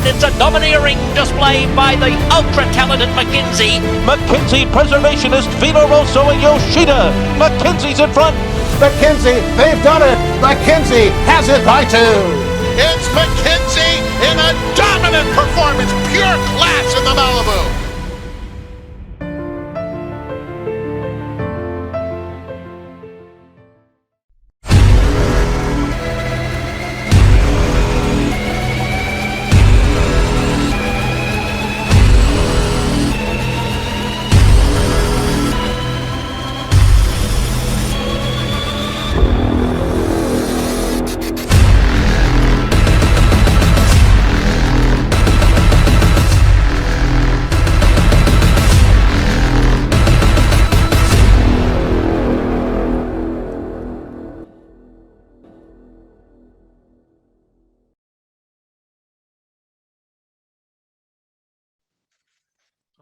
It's a domineering display by the ultra-talented McKinsey. McKinsey Preservationist Vila Rosso and Yoshida. McKinsey's in front. McKinsey, they've done it. McKinsey has it by 2. It's McKinsey in a dominant performance. Pure class in the Malibu.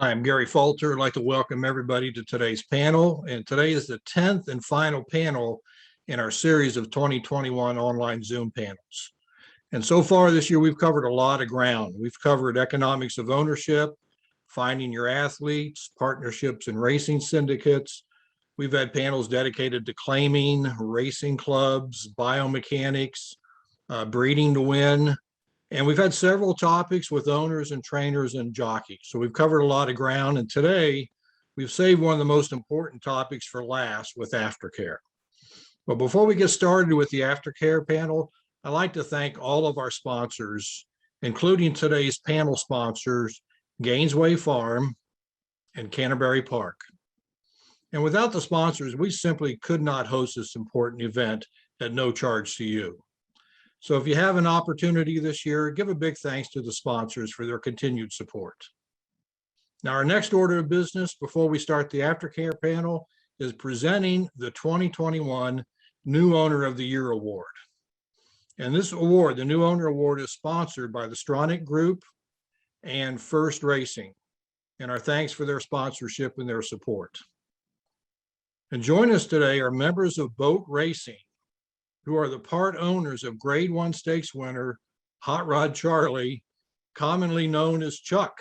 I'm Gary Falter. I'd like to welcome everybody to today's panel. And today is the 10th and final panel in our series of 2021 online Zoom panels. And so far this year, we've covered a lot of ground. We've covered economics of ownership, finding your athletes, partnerships and racing syndicates. We've had panels dedicated to claiming, racing clubs, biomechanics, breeding to win. And we've had several topics with owners and trainers and jockeys. So we've covered a lot of ground. And today we've saved one of the most important topics for last with aftercare. But before we get started with the aftercare panel, I'd like to thank all of our sponsors, including today's panel sponsors, Gainesway Farm and Canterbury Park. And without the sponsors, we simply could not host this important event at no charge to you. So if you have an opportunity this year, give a big thanks to the sponsors for their continued support. Now, our next order of business before we start the aftercare panel is presenting the 2021 New Owner of the Year Award. And this award, the New Owner Award, is sponsored by the Stronach Group and First Racing. And our thanks for their sponsorship and their support. And join us today are members of Boat Racing, who are the part owners of Grade 1 Stakes winner, Hot Rod Charlie, commonly known as Chuck.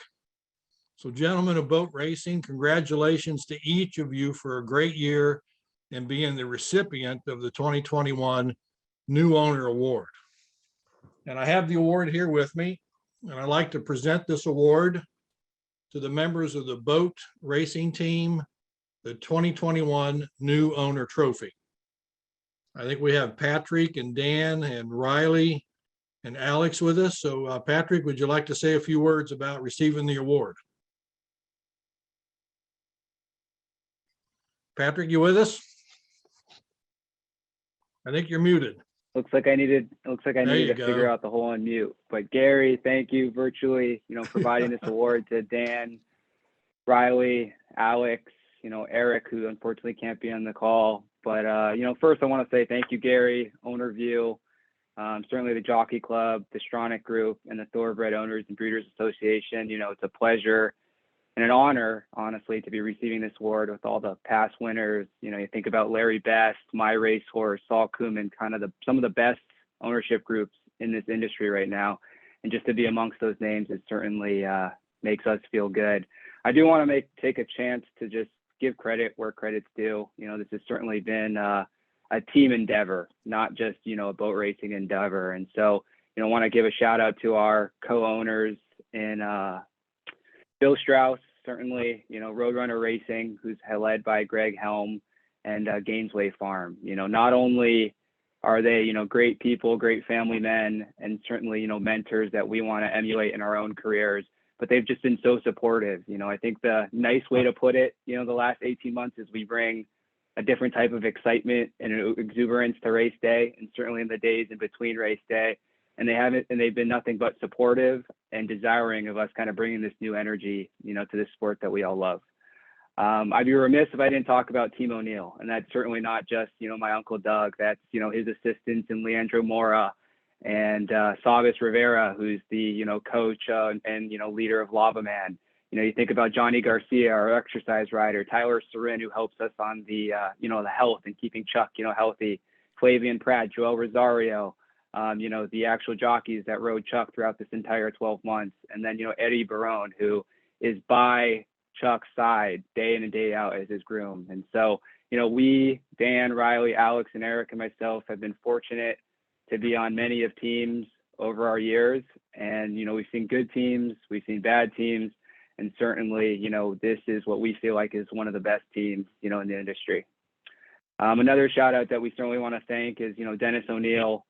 So gentlemen of Boat Racing, congratulations to each of you for a great year and being the recipient of the 2021 New Owner Award. And I have the award here with me, and I'd like to present this award to the members of the Boat Racing team, the 2021 New Owner Trophy. I think we have Patrick and Dan and Riley and Alex with us. So Patrick, would you like to say a few words about receiving the award? Patrick, you with us? I think you're muted. Looks like I needed to figure out the whole unmute. But Gary, thank you virtually, providing this award to Dan, Riley, Alex, Eric, who unfortunately can't be on the call. But, first I want to say thank you, Gary, OwnerView, certainly the Jockey Club, the Stronach Group, and the Thoroughbred Owners and Breeders Association. It's a pleasure and an honor, honestly, to be receiving this award with all the past winners. You think about Larry Best, My Racehorse, Saul Kuhlman, kind of some of the best ownership groups in this industry right now. And just to be amongst those names, it certainly makes us feel good. I do want to take a chance to just give credit where credit's due. This has certainly been a team endeavor, not just, a boat racing endeavor. And so, I want to give a shout out to our co-owners in Bill Strauss, certainly, Roadrunner Racing, who's led by Greg Helm, and Gainesway Farm. Not only are they, great people, great family men, and certainly, mentors that we want to emulate in our own careers, but they've just been so supportive. I think the nice way to put it, the last 18 months is we bring a different type of excitement and exuberance to race day, and certainly in the days in between race day. And they've been nothing but supportive and desiring of us kind of bringing this new energy, to this sport that we all love. I'd be remiss if I didn't talk about Team O'Neill, and that's certainly not just, my Uncle Doug. That's, his assistants and Leandro Mora, and Sabas Rivera, who's the, coach and leader of Lava Man. You think about Johnny Garcia, our exercise rider, Tyler Sarin, who helps us on the, the health and keeping Chuck, healthy, Flavian Pratt, Joel Rosario, the actual jockeys that rode Chuck throughout this entire 12 months. And then, Eddie Barone, who is by Chuck's side day in and day out as his groom. And so, we, Dan, Riley, Alex, and Eric, and myself have been fortunate to be on many of teams over our years. And, we've seen good teams, we've seen bad teams, and certainly, this is what we feel like is one of the best teams, in the industry. Another shout out that we certainly want to thank is, Dennis O'Neill.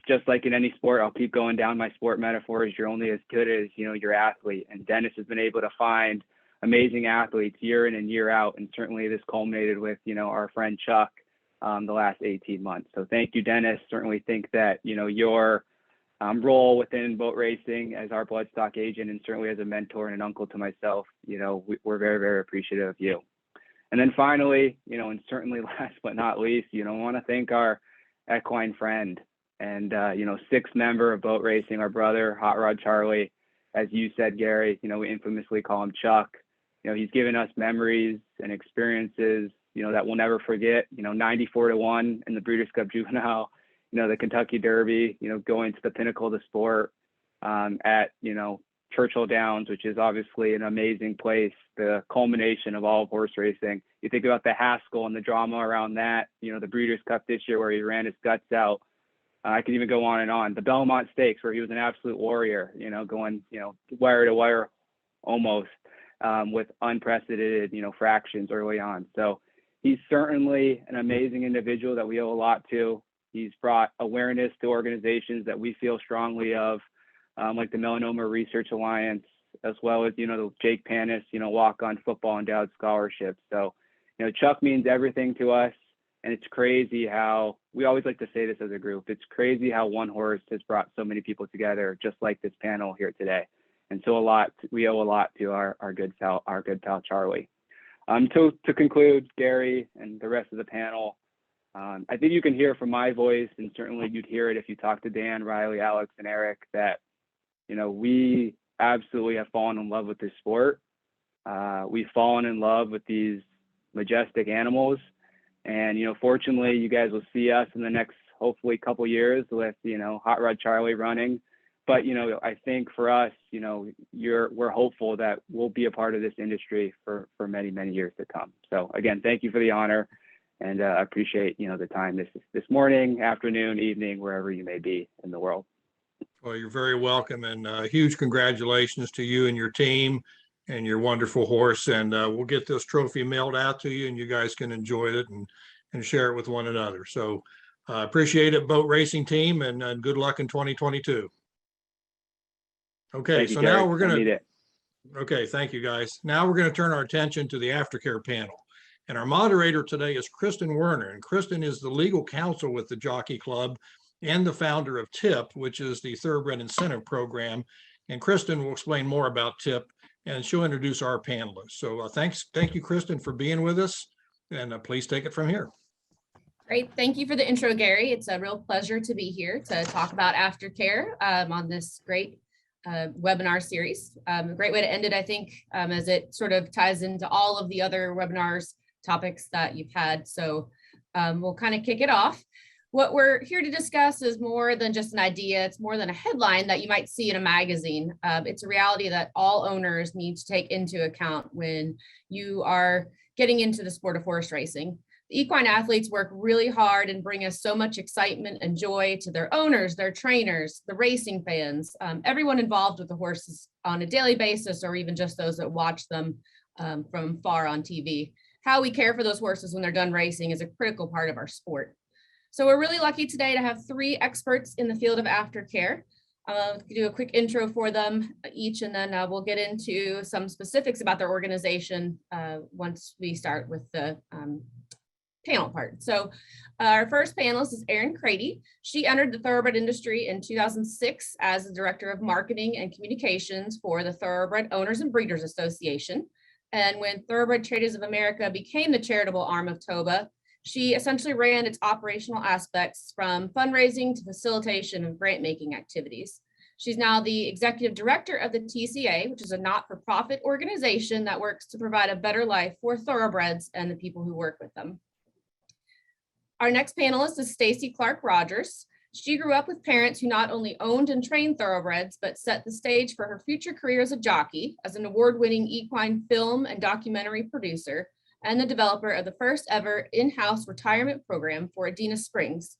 Just like in any sport, I'll keep going down my sport metaphors. You're only as good as, your athlete. And Dennis has been able to find amazing athletes year in and year out. And certainly this culminated with, our friend Chuck, the last 18 months. So thank you, Dennis. Certainly think that, your role within boat racing as our bloodstock agent, and certainly as a mentor and an uncle to myself, we're very, very appreciative of you. And then finally, and certainly last but not least, I want to thank our equine friend and, sixth member of boat racing, our brother, Hot Rod Charlie. As you said, Gary, we infamously call him Chuck. He's given us memories and experiences, that we'll never forget, 94-1 in the Breeders' Cup Juvenile, the Kentucky Derby, going to the pinnacle of the sport at, Churchill Downs, which is obviously an amazing place, the culmination of all of horse racing. You think about the Haskell and the drama around that, the Breeders' Cup this year where he ran his guts out. I could even go on and on. The Belmont Stakes where he was an absolute warrior, going, wire to wire almost with unprecedented, fractions early on. So he's certainly an amazing individual that we owe a lot to. He's brought awareness to organizations that we feel strongly of, like the Melanoma Research Alliance, as well as, the Jake Panis, walk-on football endowed scholarship. So, Chuck means everything to us. And it's crazy how, we always like to say this as a group, it's crazy how one horse has brought so many people together, just like this panel here today. And so we owe a lot to our good pal Charlie. To conclude, Gary and the rest of the panel, I think you can hear from my voice, and certainly you'd hear it if you talk to Dan, Riley, Alex, and Eric, that, we absolutely have fallen in love with this sport. We've fallen in love with these majestic animals. And, fortunately, you guys will see us in the next, hopefully, couple years with, Hot Rod Charlie running. But, I think for us, we're hopeful that we'll be a part of this industry for many, many years to come. So, again, thank you for the honor. And I appreciate, the time this morning, afternoon, evening, wherever you may be in the world. Well, you're very welcome, and huge congratulations to you and your team and your wonderful horse. And we'll get this trophy mailed out to you, and you guys can enjoy it and share it with one another. So appreciate it, boat racing team, and good luck in 2022. Okay, so now we're going to, okay, thank you guys. Now we're going to turn our attention to the aftercare panel. And our moderator today is Kristin Werner. And Kristin is the legal counsel with the Jockey Club and the founder of TIP, which is the Thoroughbred Incentive Program. And Kristin will explain more about TIP, and she'll introduce our panelists. So thank you, Kristin, for being with us. And please take it from here. Great. Thank you for the intro, Gary. It's a real pleasure to be here to talk about aftercare on this great webinar series. A great way to end it, I think, as it sort of ties into all of the other webinars topics that you've had. So we'll kind of kick it off. What we're here to discuss is more than just an idea. It's more than a headline that you might see in a magazine. It's a reality that all owners need to take into account when you are getting into the sport of horse racing. The equine athletes work really hard and bring us so much excitement and joy to their owners, their trainers, the racing fans, everyone involved with the horses on a daily basis, or even just those that watch them from far on TV. How we care for those horses when they're done racing is a critical part of our sport. So we're really lucky today to have 3 experts in the field of aftercare. I'll do a quick intro for them each, and then we'll get into some specifics about their organization once we start with the panel part. So our first panelist is Erin Crady. She entered the thoroughbred industry in 2006 as the Director of Marketing and Communications for the Thoroughbred Owners and Breeders Association. And when Thoroughbred Charities of America became the charitable arm of TOBA, she essentially ran its operational aspects from fundraising to facilitation of grant-making activities. She's now the executive director of the TCA, which is a not-for-profit organization that works to provide a better life for thoroughbreds and the people who work with them. Our next panelist is Stacie Clark Rogers. She grew up with parents who not only owned and trained thoroughbreds, but set the stage for her future career as a jockey, as an award-winning equine film and documentary producer, and the developer of the first ever in-house retirement program for Adena Springs.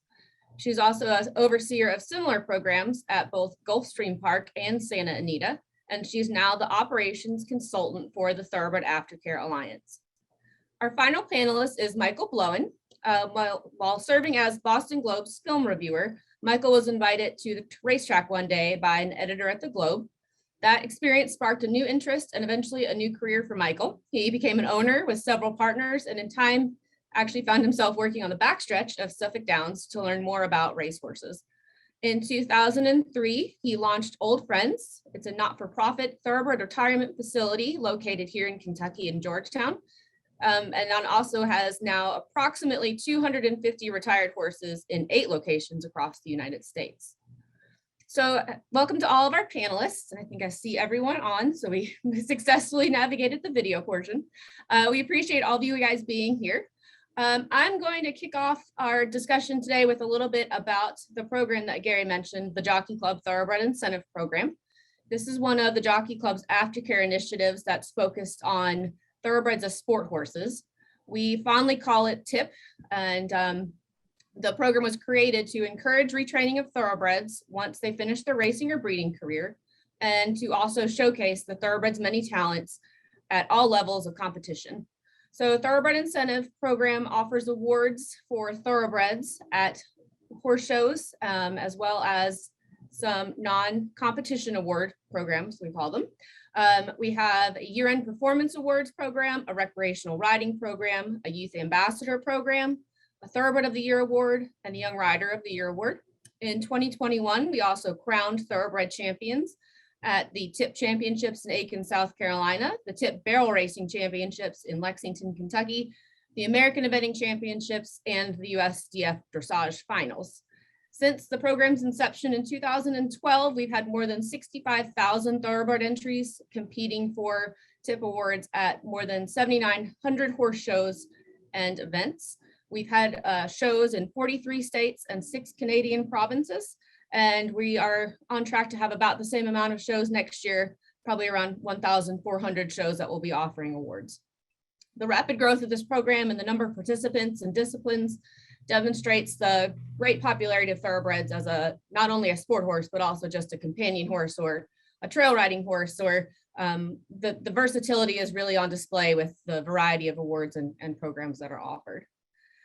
She's also an overseer of similar programs at both Gulfstream Park and Santa Anita, and she's now the operations consultant for the Thoroughbred Aftercare Alliance. Our final panelist is Michael Blowen. While serving as Boston Globe's film reviewer, Michael was invited to the racetrack one day by an editor at the Globe. That experience sparked a new interest and eventually a new career for Michael. He became an owner with several partners, and in time actually found himself working on the backstretch of Suffolk Downs to learn more about racehorses. In 2003, he launched Old Friends. It's a not-for-profit thoroughbred retirement facility located here in Kentucky in Georgetown. And also has now approximately 250 retired horses in 8 locations across the United States. So welcome to all of our panelists. I think I see everyone on, so we successfully navigated the video portion. We appreciate all of you guys being here. I'm going to kick off our discussion today with a little bit about the program that Gary mentioned, the Jockey Club Thoroughbred Incentive Program. This is one of the Jockey Club's aftercare initiatives that's focused on thoroughbreds as sport horses. We fondly call it TIP, and the program was created to encourage retraining of thoroughbreds once they finish their racing or breeding career, and to also showcase the thoroughbreds' many talents at all levels of competition. So Thoroughbred Incentive Program offers awards for thoroughbreds at horse shows, as well as some non-competition award programs, we call them. We have a year-end performance awards program, a recreational riding program, a youth ambassador program, a Thoroughbred of the Year award, and a Young Rider of the Year award. In 2021, we also crowned thoroughbred champions at the TIP Championships in Aiken, South Carolina, the TIP Barrel Racing Championships in Lexington, Kentucky, the American Eventing Championships, and the USDF Dressage Finals. Since the program's inception in 2012, we've had more than 65,000 thoroughbred entries competing for TIP awards at more than 7,900 horse shows and events. We've had shows in 43 states and 6 Canadian provinces, and we are on track to have about the same amount of shows next year, probably around 1,400 shows that will be offering awards. The rapid growth of this program and the number of participants and disciplines demonstrates the great popularity of thoroughbreds as not only a sport horse, but also just a companion horse or a trail riding horse, or the versatility is really on display with the variety of awards and programs that are offered.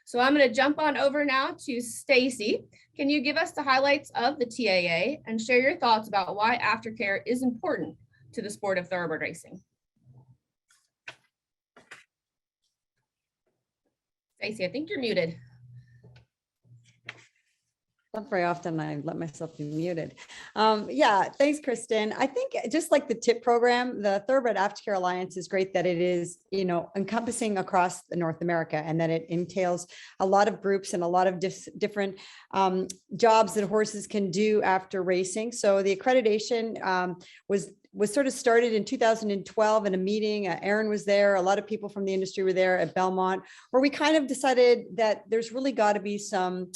So I'm going to jump on over now to Stacie. Can you give us the highlights of the TAA and share your thoughts about why aftercare is important to the sport of thoroughbred racing? Stacie, I think you're muted. Not very often I let myself be muted. Yeah, thanks, Kristin. I think just like the TIP program, the Thoroughbred Aftercare Alliance is great that it is, encompassing across North America, and that it entails a lot of groups and a lot of different jobs that horses can do after racing. So the accreditation was sort of started in 2012 in a meeting. Erin was there. A lot of people from the industry were there at Belmont, where we kind of decided that there's really got to be some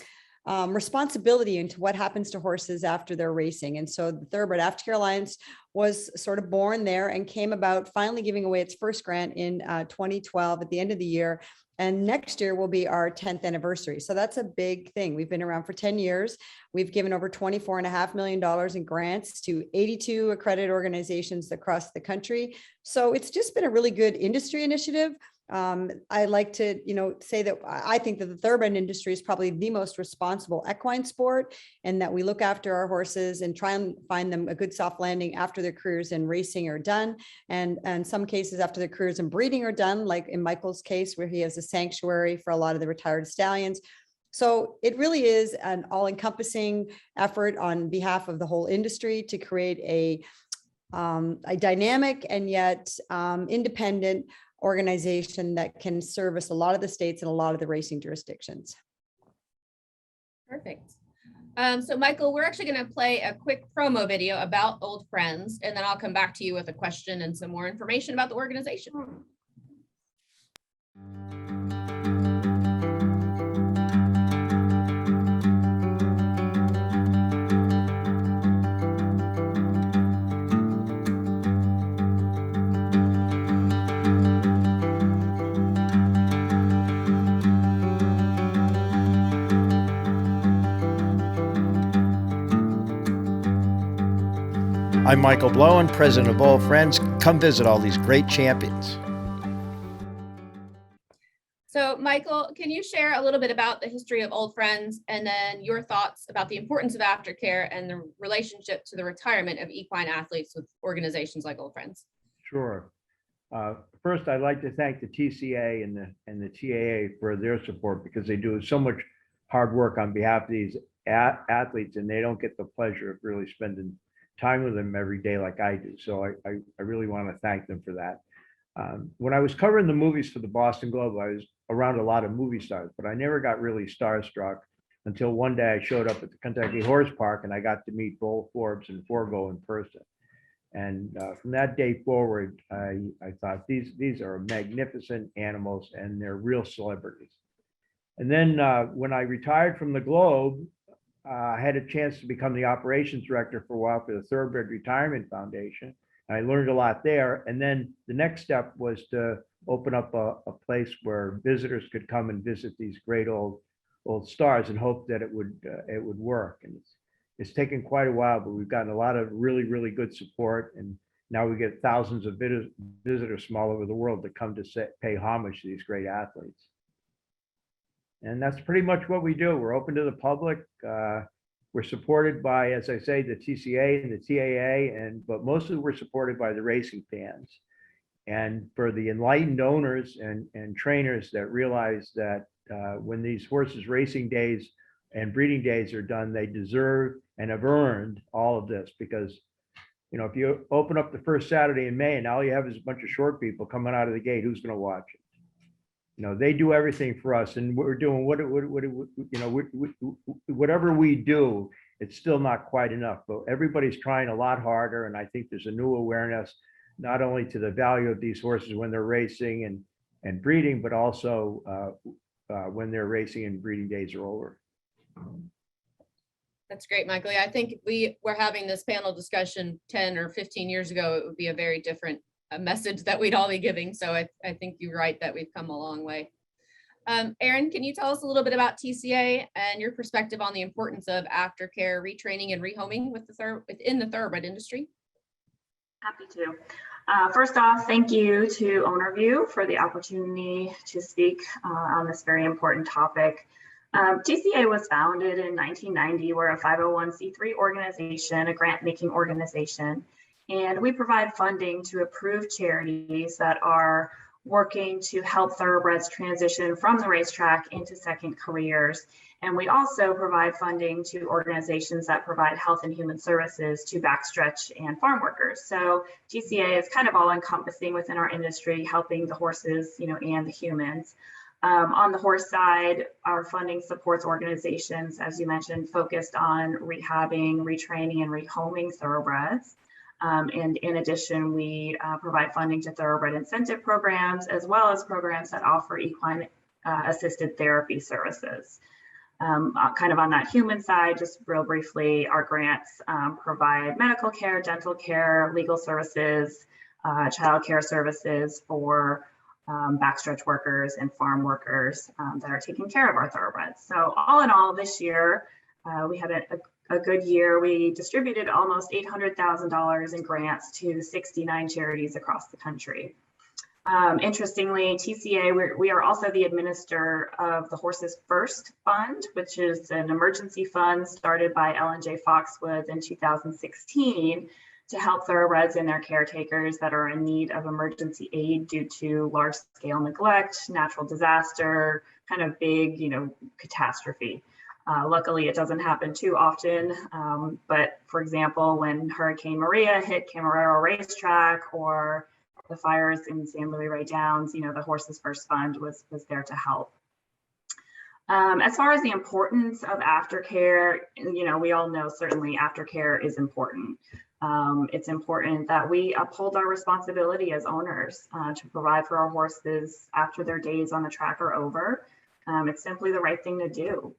responsibility into what happens to horses after they're racing. And so the Thoroughbred Aftercare Alliance was sort of born there and came about finally giving away its first grant in 2012 at the end of the year. And next year will be our 10th anniversary. So that's a big thing. We've been around for 10 years. We've given over $24.5 million in grants to 82 accredited organizations across the country. So it's just been a really good industry initiative. I like to, say that I think that the thoroughbred industry is probably the most responsible equine sport, and that we look after our horses and try and find them a good soft landing after their careers in racing are done. And in some cases after their careers in breeding are done, like in Michael's case, where he has a sanctuary for a lot of the retired stallions. So it really is an all-encompassing effort on behalf of the whole industry to create a dynamic and yet independent organization that can service a lot of the states and a lot of the racing jurisdictions. Perfect. So Michael, we're actually going to play a quick promo video about Old Friends, and then I'll come back to you with a question and some more information about the organization. I'm Michael Blowen, president of All Friends. Come visit all these great champions. So Michael, can you share a little bit about the history of Old Friends and then your thoughts about the importance of aftercare and the relationship to the retirement of equine athletes with organizations like Old Friends? Sure. First, I'd like to thank the TCA and the TAA for their support, because they do so much hard work on behalf of these athletes, and they don't get the pleasure of really spending time with them every day like I do. So I really want to thank them for that. When I was covering the movies for the Boston Globe, I was around a lot of movie stars, but I never got really starstruck until one day I showed up at the Kentucky Horse Park and I got to meet Bull, Forbes, and Forgo in person. And from that day forward, I thought these are magnificent animals and they're real celebrities. And then when I retired from the Globe, I had a chance to become the operations director for a while for the Thoroughbred Retirement Foundation. I learned a lot there. And then the next step was to open up a place where visitors could come and visit these great old stars, and hope that it would work. And it's taken quite a while, but we've gotten a lot of really, really good support. And now we get thousands of visitors from all over the world to come to pay homage to these great athletes. And that's pretty much what we do. We're open to the public. We're supported by, as I say, the TCA and the TAA, but mostly we're supported by the racing fans. And for the enlightened owners and trainers that realize that when these horses' racing days and breeding days are done, they deserve and have earned all of this. Because, you know, if you open up the first Saturday in May and all you have is a bunch of short people coming out of the gate, who's going to watch it? You know, they do everything for us, and we're doing whatever we do, it's still not quite enough. But everybody's trying a lot harder, and I think there's a new awareness not only to the value of these horses when they're racing and breeding, but also when they're racing and breeding days are over. That's great, Michael. Yeah, I think if we were having this panel discussion 10 or 15 years ago, it would be a very different message that we'd all be giving. So I think you're right that we've come a long way. Erin, can you tell us a little bit about TCA and your perspective on the importance of aftercare, retraining, and rehoming within the thoroughbred industry? Happy to. First off, thank you to OwnerView for the opportunity to speak on this very important topic. TCA was founded in 1990. We're a 501c3 organization, a grant-making organization, and we provide funding to approved charities that are working to help thoroughbreds transition from the racetrack into second careers. And we also provide funding to organizations that provide health and human services to backstretch and farm workers. So TCA is kind of all encompassing within our industry, helping the horses, and the humans. On the horse side, our funding supports organizations, as you mentioned, focused on rehabbing, retraining, and rehoming thoroughbreds. And in addition, we provide funding to Thoroughbred Incentive Programs, as well as programs that offer equine assisted therapy services. Kind of on that human side, just real briefly, our grants provide medical care, dental care, legal services, child care services for backstretch workers and farm workers that are taking care of our thoroughbreds. So all in all, this year, we had a good year. We distributed almost $800,000 in grants to 69 charities across the country. Interestingly, TCA, we are also the administrator of the Horses First Fund, which is an emergency fund started by Ellen J. Foxwoods in 2016 to help thoroughbreds and their caretakers that are in need of emergency aid due to large-scale neglect, natural disaster, kind of big, catastrophe. Luckily, it doesn't happen too often, but for example, when Hurricane Maria hit Camarero Racetrack or the fires in San Luis Rey Downs, the Horses First Fund was there to help. As far as the importance of aftercare, we all know certainly aftercare is important. It's important that we uphold our responsibility as owners to provide for our horses after their days on the track are over. It's simply the right thing to do.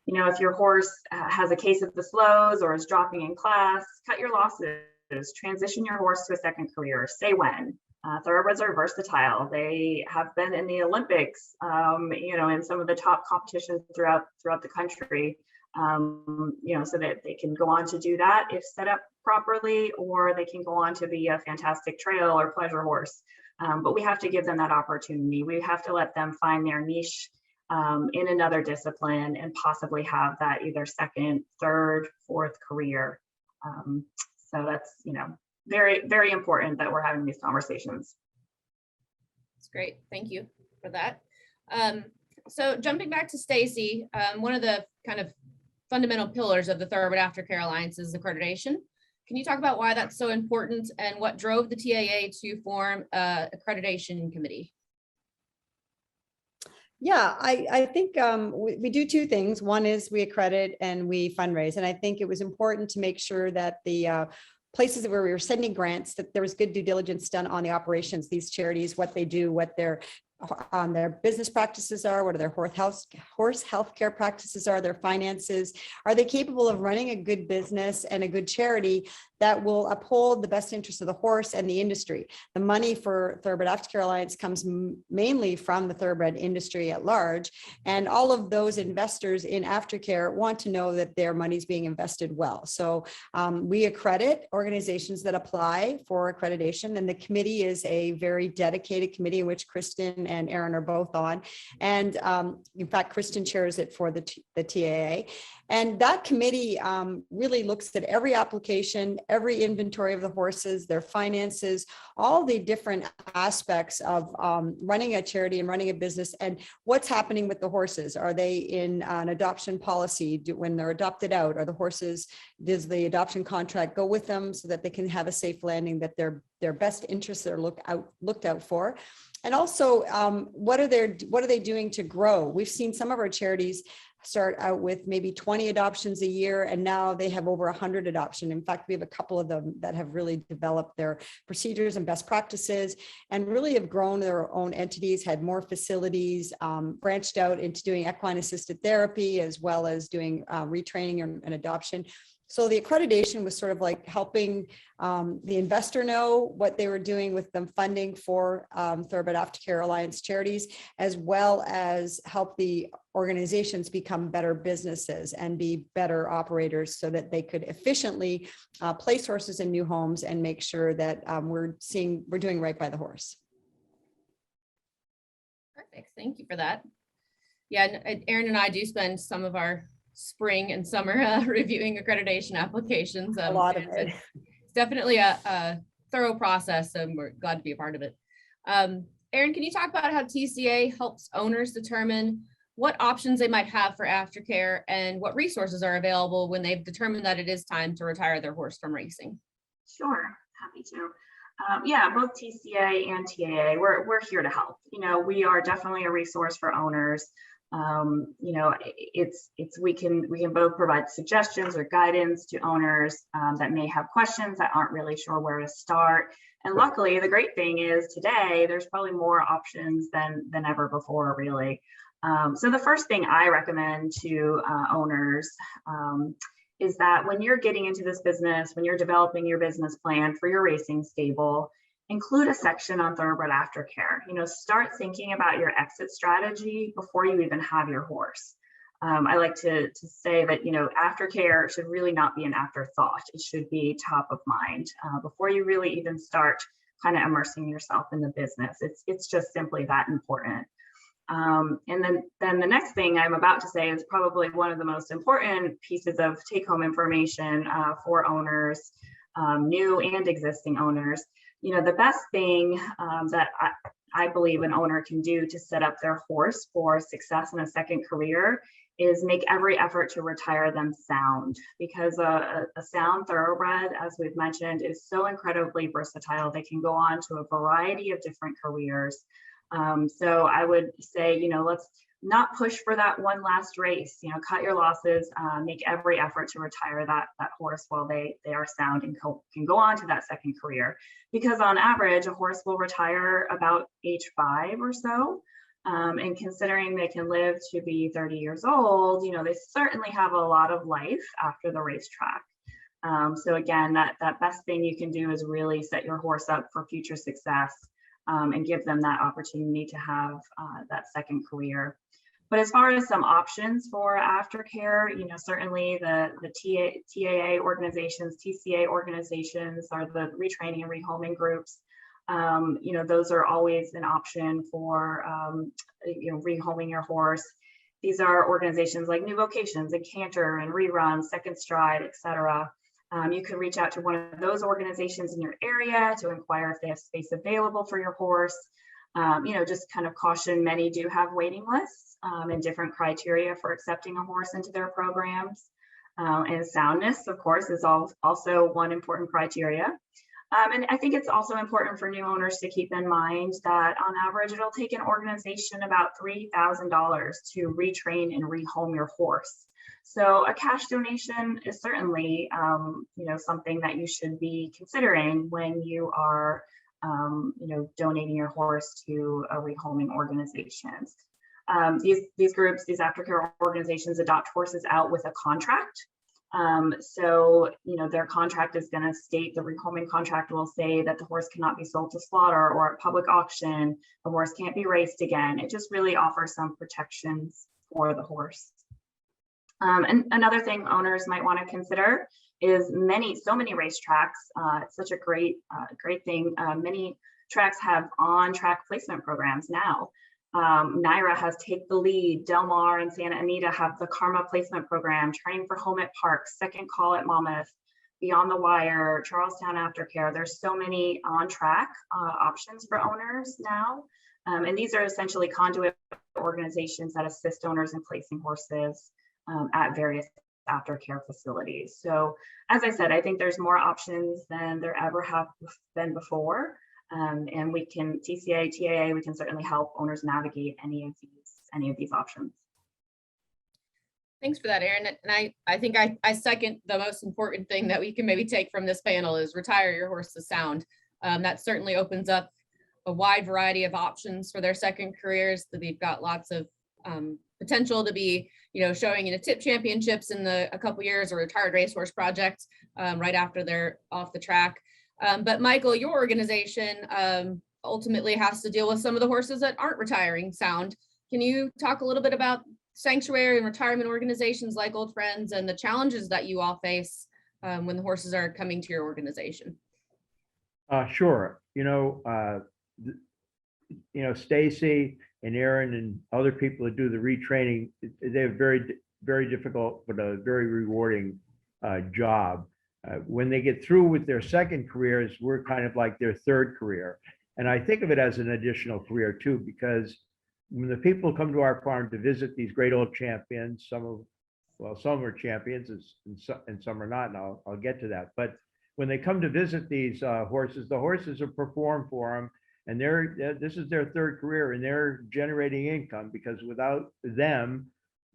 If your horse has a case of the slows or is dropping in class, cut your losses, transition your horse to a second career, say when. Thoroughbreds are versatile. They have been in the Olympics, in some of the top competitions throughout the country. so that they can go on to do that if set up properly, or they can go on to be a fantastic trail or pleasure horse. But we have to give them that opportunity. We have to let them find their niche in another discipline and possibly have that either second, third, fourth career. So that's, very, very important that we're having these conversations. That's great. Thank you for that. So jumping back to Stacie, one of the kind of fundamental pillars of the Thoroughbred Aftercare Alliance is accreditation. Can you talk about why that's so important and what drove the TAA to form an accreditation committee? Yeah, I think we do two things. One is we accredit and we fundraise. And I think it was important to make sure that the places where we were sending grants, that there was good due diligence done on the operations, these charities, what they do, what their business practices are, what are their horse health care practices are, their finances. Are they capable of running a good business and a good charity that will uphold the best interests of the horse and the industry? The money for Thoroughbred Aftercare Alliance comes mainly from the thoroughbred industry at large. And all of those investors in aftercare want to know that their money is being invested well. So we accredit organizations that apply for accreditation. And the committee is a very dedicated committee in which Kristin and Erin are both on. And in fact, Kristin chairs it for the TAA. And that committee really looks at every application, every inventory of the horses, their finances, all the different aspects of running a charity and running a business, and what's happening with the horses. Are they in an adoption policy when they're adopted out? Are the horses, does the adoption contract go with them so that they can have a safe landing, that their best interests are looked out for? And also, what are they doing to grow? We've seen some of our charities start out with maybe 20 adoptions a year, and now they have over 100 adoption. In fact, we have a couple of them that have really developed their procedures and best practices and really have grown their own entities, had more facilities, branched out into doing equine assisted therapy, as well as doing retraining and adoption. So the accreditation was sort of like helping the investor know what they were doing with them funding for Thoroughbred Aftercare Alliance charities, as well as help the organizations become better businesses and be better operators so that they could efficiently place horses in new homes and make sure that we're doing right by the horse. Perfect. Thank you for that. Yeah, Erin and I do spend some of our spring and summer reviewing accreditation applications. A lot of it. It's definitely a thorough process, and we're glad to be a part of it. Erin, can you talk about how TCA helps owners determine what options they might have for aftercare and what resources are available when they've determined that it is time to retire their horse from racing? Sure, happy to. Yeah, both TCA and TAA, we're here to help. We are definitely a resource for owners. We can both provide suggestions or guidance to owners that may have questions that aren't really sure where to start. And luckily, the great thing is today there's probably more options than ever before, really. So the first thing I recommend to owners is that when you're getting into this business, when you're developing your business plan for your racing stable, include a section on Thoroughbred Aftercare. Start thinking about your exit strategy before you even have your horse. I like to say that, aftercare should really not be an afterthought. It should be top of mind before you really even start kind of immersing yourself in the business. It's just simply that important. And then the next thing I'm about to say is probably one of the most important pieces of take-home information for owners, new and existing owners. The best thing that I believe an owner can do to set up their horse for success in a second career is make every effort to retire them sound, because a sound thoroughbred, as we've mentioned, is so incredibly versatile. They can go on to a variety of different careers. So I would say, let's not push for that one last race, cut your losses, make every effort to retire that horse while they are sound and can go on to that second career. Because on average, a horse will retire about age 5 or so. And considering they can live to be 30 years old, they certainly have a lot of life after the racetrack. So again, that best thing you can do is really set your horse up for future success and give them that opportunity to have that second career. But as far as some options for aftercare, certainly the TAA organizations, TCA organizations, or the retraining and rehoming groups, those are always an option for, rehoming your horse. These are organizations like New Vocations and Canter and Rerun, Second Stride, etc. You can reach out to one of those organizations in your area to inquire if they have space available for your horse. Just kind of caution, many do have waiting lists and different criteria for accepting a horse into their programs. And soundness, of course, is also one important criteria. And I think it's also important for new owners to keep in mind that on average, it'll take an organization about $3,000 to retrain and rehome your horse. So a cash donation is certainly, something that you should be considering when you are, donating your horse to a rehoming organization. These groups, these aftercare organizations adopt horses out with a contract. So their contract is going to state, the rehoming contract will say that the horse cannot be sold to slaughter or at public auction. The horse can't be raced again. It just really offers some protections for the horse. And another thing owners might want to consider is so many racetracks. It's such a great thing. Many tracks have on-track placement programs now. NYRA has Take the Lead, Del Mar and Santa Anita have the Karma placement program, Training for Home at Park, Second Call at Monmouth, Beyond the Wire, Charlestown Aftercare. There's so many on-track options for owners now. And these are essentially conduit organizations that assist owners in placing horses at various aftercare facilities. So as I said, I think there's more options than there ever have been before. And we can, TCA, TAA, we can certainly help owners navigate any of these options. Thanks for that, Erin. And I think I second the most important thing that we can maybe take from this panel is retire your horse to sound. That certainly opens up a wide variety of options for their second careers. That they've got lots of potential to be, showing in a tip championships in a couple years, or retired racehorse project right after they're off the track. But Michael, your organization ultimately has to deal with some of the horses that aren't retiring sound. Can you talk a little bit about sanctuary and retirement organizations like Old Friends and the challenges that you all face when the horses are coming to your organization? Sure. Stacie and Erin and other people that do the retraining, they have very, very difficult but a very rewarding job. When they get through with their second careers, we're kind of like their third career. And I think of it as an additional career too, because when the people come to our farm to visit these great old champions, some are champions and some are not, and I'll get to that. But when they come to visit these horses, the horses are performed for them, and this is their third career, and they're generating income, because without them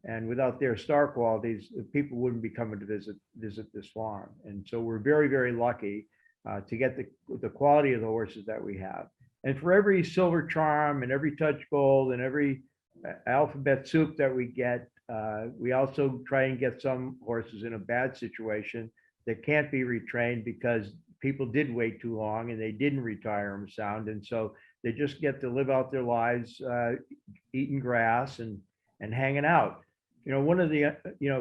and without their star qualities, people wouldn't be coming to visit this farm. And so we're very, very lucky to get the quality of the horses that we have. And for every silver charm and every touch gold and every alphabet soup that we get, we also try and get some horses in a bad situation that can't be retrained because people did wait too long and they didn't retire them sound. And so they just get to live out their lives eating grass and hanging out. One of the,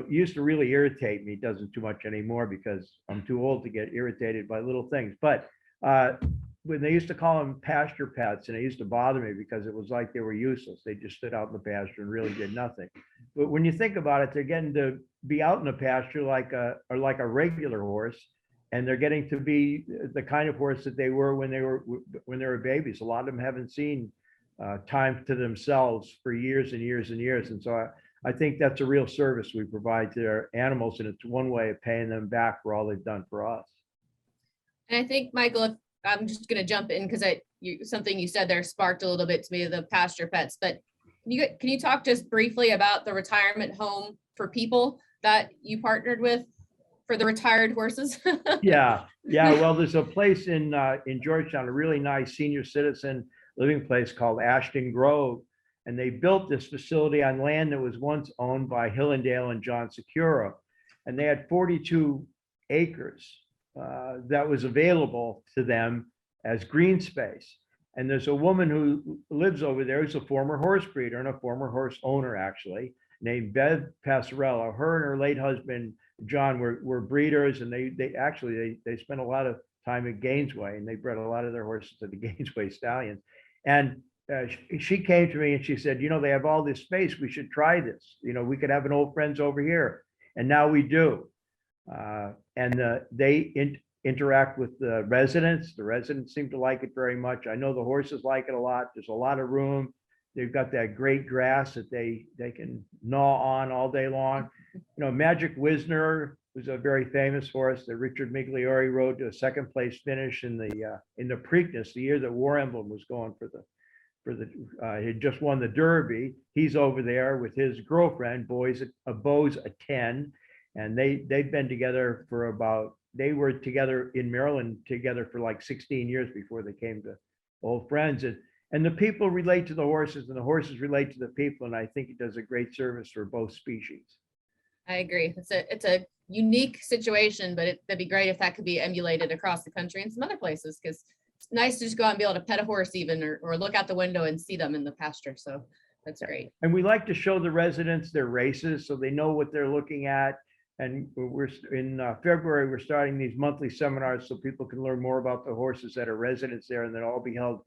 used to really irritate me, it doesn't too much anymore because I'm too old to get irritated by little things. But when they used to call them pasture pets, and it used to bother me because it was like they were useless. They just stood out in the pasture and really did nothing. But when you think about it, they're getting to be out in the pasture like a regular horse, and they're getting to be the kind of horse that they were when they were babies. A lot of them haven't seen time to themselves for years and years and years. And so I think that's a real service we provide to their animals, and it's one way of paying them back for all they've done for us. And I think, Michael, if I'm just going to jump in because something you said there sparked a little bit to me, the pasture pets. But can you talk just briefly about the retirement home for people that you partnered with for the retired horses? Yeah. Well, there's a place in Georgetown, a really nice senior citizen living place called Ashton Grove. And they built this facility on land that was once owned by Hillendale and John Secura. And they had 42 acres that was available to them as green space. And there's a woman who lives over there who's a former horse breeder and a former horse owner, actually, named Bev Passarello. Her and her late husband, John, were breeders, and they spent a lot of time at Gainesway, and they bred a lot of their horses to the Gainesway stallions. And she came to me and she said, they have all this space. We should try this. We could have an old friends over here. And now we do. They interact with the residents. The residents seem to like it very much. I know the horses like it a lot. There's a lot of room. They've got that great grass that they can gnaw on all day long. Magic Wisner was a very famous horse that Richard Migliore rode to a second place finish in the Preakness, the year that War Emblem was going he had just won the Derby. He's over there with his girlfriend, Bose a 10, and they've been together they were together in Maryland together for like 16 years before they came to old friends. And the people relate to the horses and the horses relate to the people. And I think it does a great service for both species. I agree. It's a unique situation, but that'd be great if that could be emulated across the country and some other places, because it's nice to just go out and be able to pet a horse even, or look out the window and see them in the pasture. So that's great. And we like to show the residents their races so they know what they're looking at. And we're in February, we're starting these monthly seminars so people can learn more about the horses that are residents there, and they'll all be held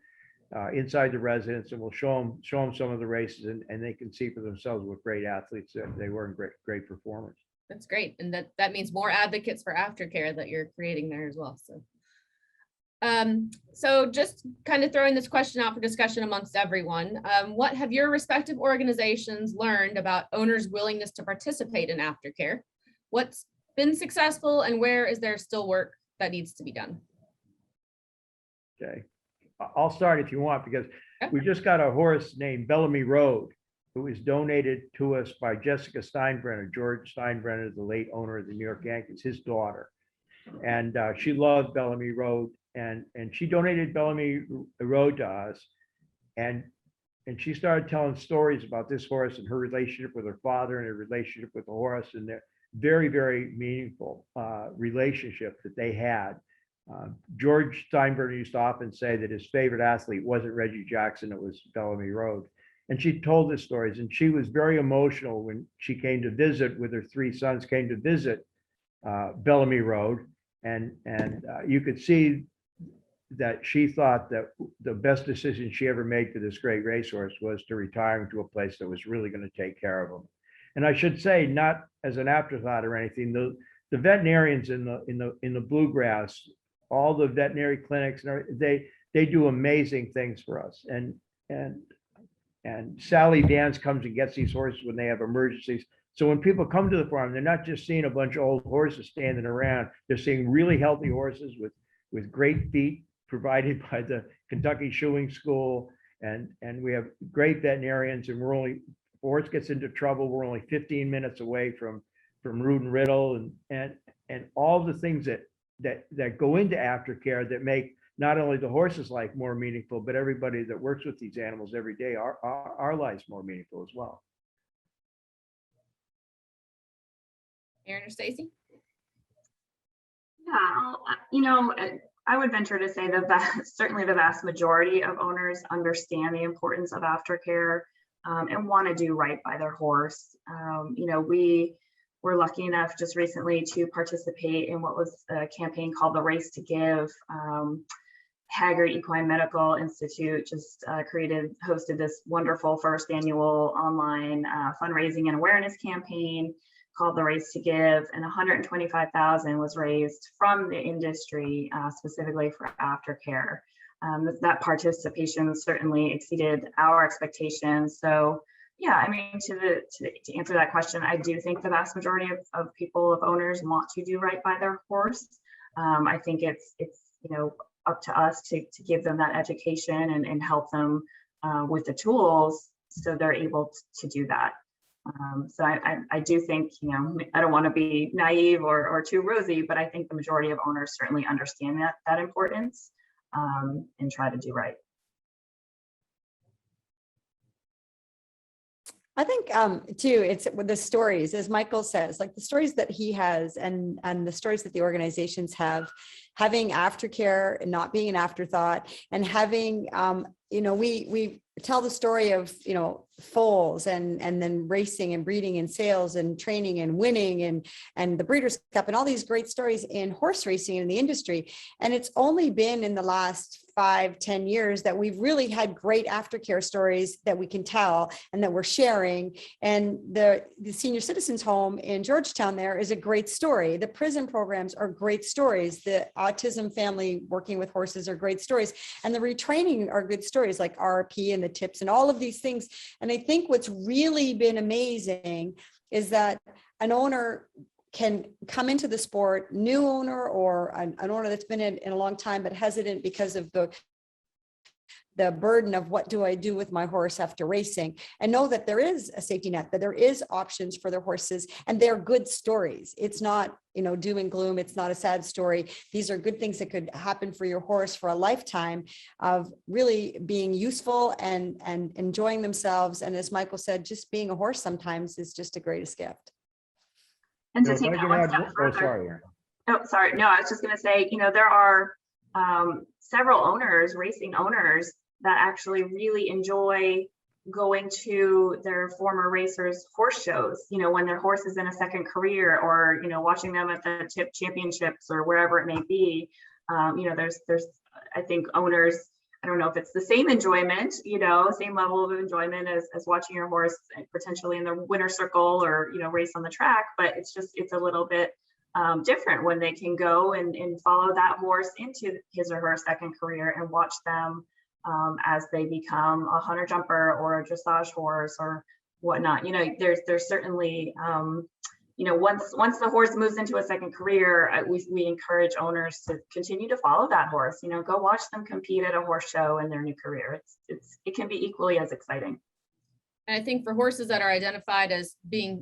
inside the residence, and we'll show them some of the races, and they can see for themselves what great athletes they were and great performers. That's great. And that means more advocates for aftercare that you're creating there as well. So just kind of throwing this question out for discussion amongst everyone. What have your respective organizations learned about owners' willingness to participate in aftercare? What's been successful, and where is there still work that needs to be done? Okay, I'll start if you want, because we just got a horse named Bellamy Road, who was donated to us by Jessica Steinbrenner, George Steinbrenner, the late owner of the New York Yankees, his daughter. And she loved Bellamy Road, and she donated Bellamy Road to us. And she started telling stories about this horse and her relationship with her father and her relationship with the horse, and their very, very meaningful relationship that they had. George Steinbrenner used to often say that his favorite athlete wasn't Reggie Jackson, it was Bellamy Road. And she told his stories, and she was very emotional when she came to visit with her three sons, came to visit Bellamy Road. And you could see that she thought that the best decision she ever made for this great racehorse was to retire him to a place that was really going to take care of him. And I should say, not as an afterthought or anything, the veterinarians in the bluegrass, all the veterinary clinics, they do amazing things for us. And Sally Vance comes and gets these horses when they have emergencies. So when people come to the farm, they're not just seeing a bunch of old horses standing around. They're seeing really healthy horses with great feet provided by the Kentucky Shoeing School. And we have great veterinarians, and if a horse gets into trouble, we're only 15 minutes away from Root and Riddle, and all the things that go into aftercare that make not only the horses' life more meaningful, but everybody that works with these animals every day, our lives more meaningful as well. Erin or Stacie? Yeah, I would venture to say that certainly the vast majority of owners understand the importance of aftercare and want to do right by their horse. We were lucky enough just recently to participate in what was a campaign called the Race to Give. Haggard Equine Medical Institute just hosted this wonderful first annual online fundraising and awareness campaign called the Race to Give, and $125,000 was raised from the industry specifically for aftercare. That participation certainly exceeded our expectations. So yeah, I mean, to answer that question, I do think the vast majority of owners want to do right by their horse. I think it's up to us to give them that education and help them with the tools so they're able to do that. So I do think, I don't want to be naive or too rosy, but I think the majority of owners certainly understand that importance and try to do right. I think too, it's with the stories, as Michael says, like the stories that he has and the stories that the organizations have, having aftercare and not being an afterthought, and having, we tell the story of, foals and then racing and breeding and sales and training and winning and the Breeders' Cup and all these great stories in horse racing in the industry. And it's only been in the last 5-10 years that we've really had great aftercare stories that we can tell and that we're sharing. And the senior citizens home in Georgetown there is a great story. The prison programs are great stories. The autism family working with horses are great stories. And the retraining are good stories like RRP and the tips and all of these things. And I think what's really been amazing is that an owner can come into the sport, new owner or an owner that's been in a long time but hesitant because of the burden of what do I do with my horse after racing, and know that there is a safety net, that there is options for their horses, and they're good stories. It's not, doom and gloom. It's not a sad story. These are good things that could happen for your horse for a lifetime of really being useful and enjoying themselves. And as Michael said, just being a horse sometimes is just the greatest gift. And to take that one step further. Oh, sorry. No, I was just going to say, there are several owners, racing owners, that actually really enjoy going to their former racers' horse shows, when their horse is in a second career, or, watching them at the tip championships or wherever it may be. There's, I think, owners, I don't know if it's the same enjoyment, same level of enjoyment as watching your horse potentially in the winner's circle or, race on the track, but it's a little bit different when they can go and follow that horse into his or her second career and watch them as they become a hunter jumper or a dressage horse or whatnot. There's certainly, once the horse moves into a second career, we encourage owners to continue to follow that horse. Go watch them compete at a horse show in their new career. It can be equally as exciting. And I think for horses that are identified as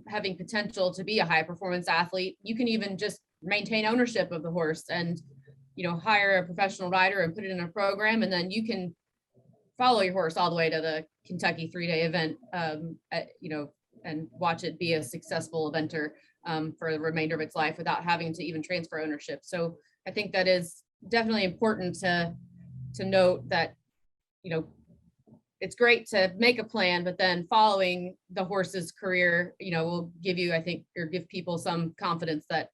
having potential to be a high performance athlete, you can even just maintain ownership of the horse and, hire a professional rider and put it in a program, and then you can follow your horse all the way to the Kentucky 3-day event, and watch it be a successful eventer for the remainder of its life without having to even transfer ownership. So I think that is definitely important to note that, it's great to make a plan, but then following the horse's career, will give you, I think, or give people some confidence that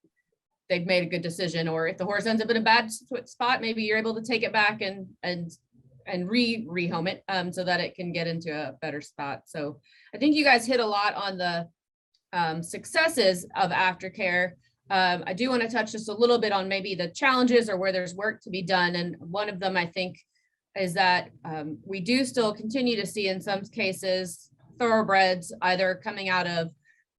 they've made a good decision. Or if the horse ends up in a bad spot, maybe you're able to take it back and rehome it so that it can get into a better spot. So I think you guys hit a lot on the successes of aftercare. I do want to touch just a little bit on maybe the challenges or where there's work to be done. And one of them, I think, is that we do still continue to see in some cases thoroughbreds either coming out of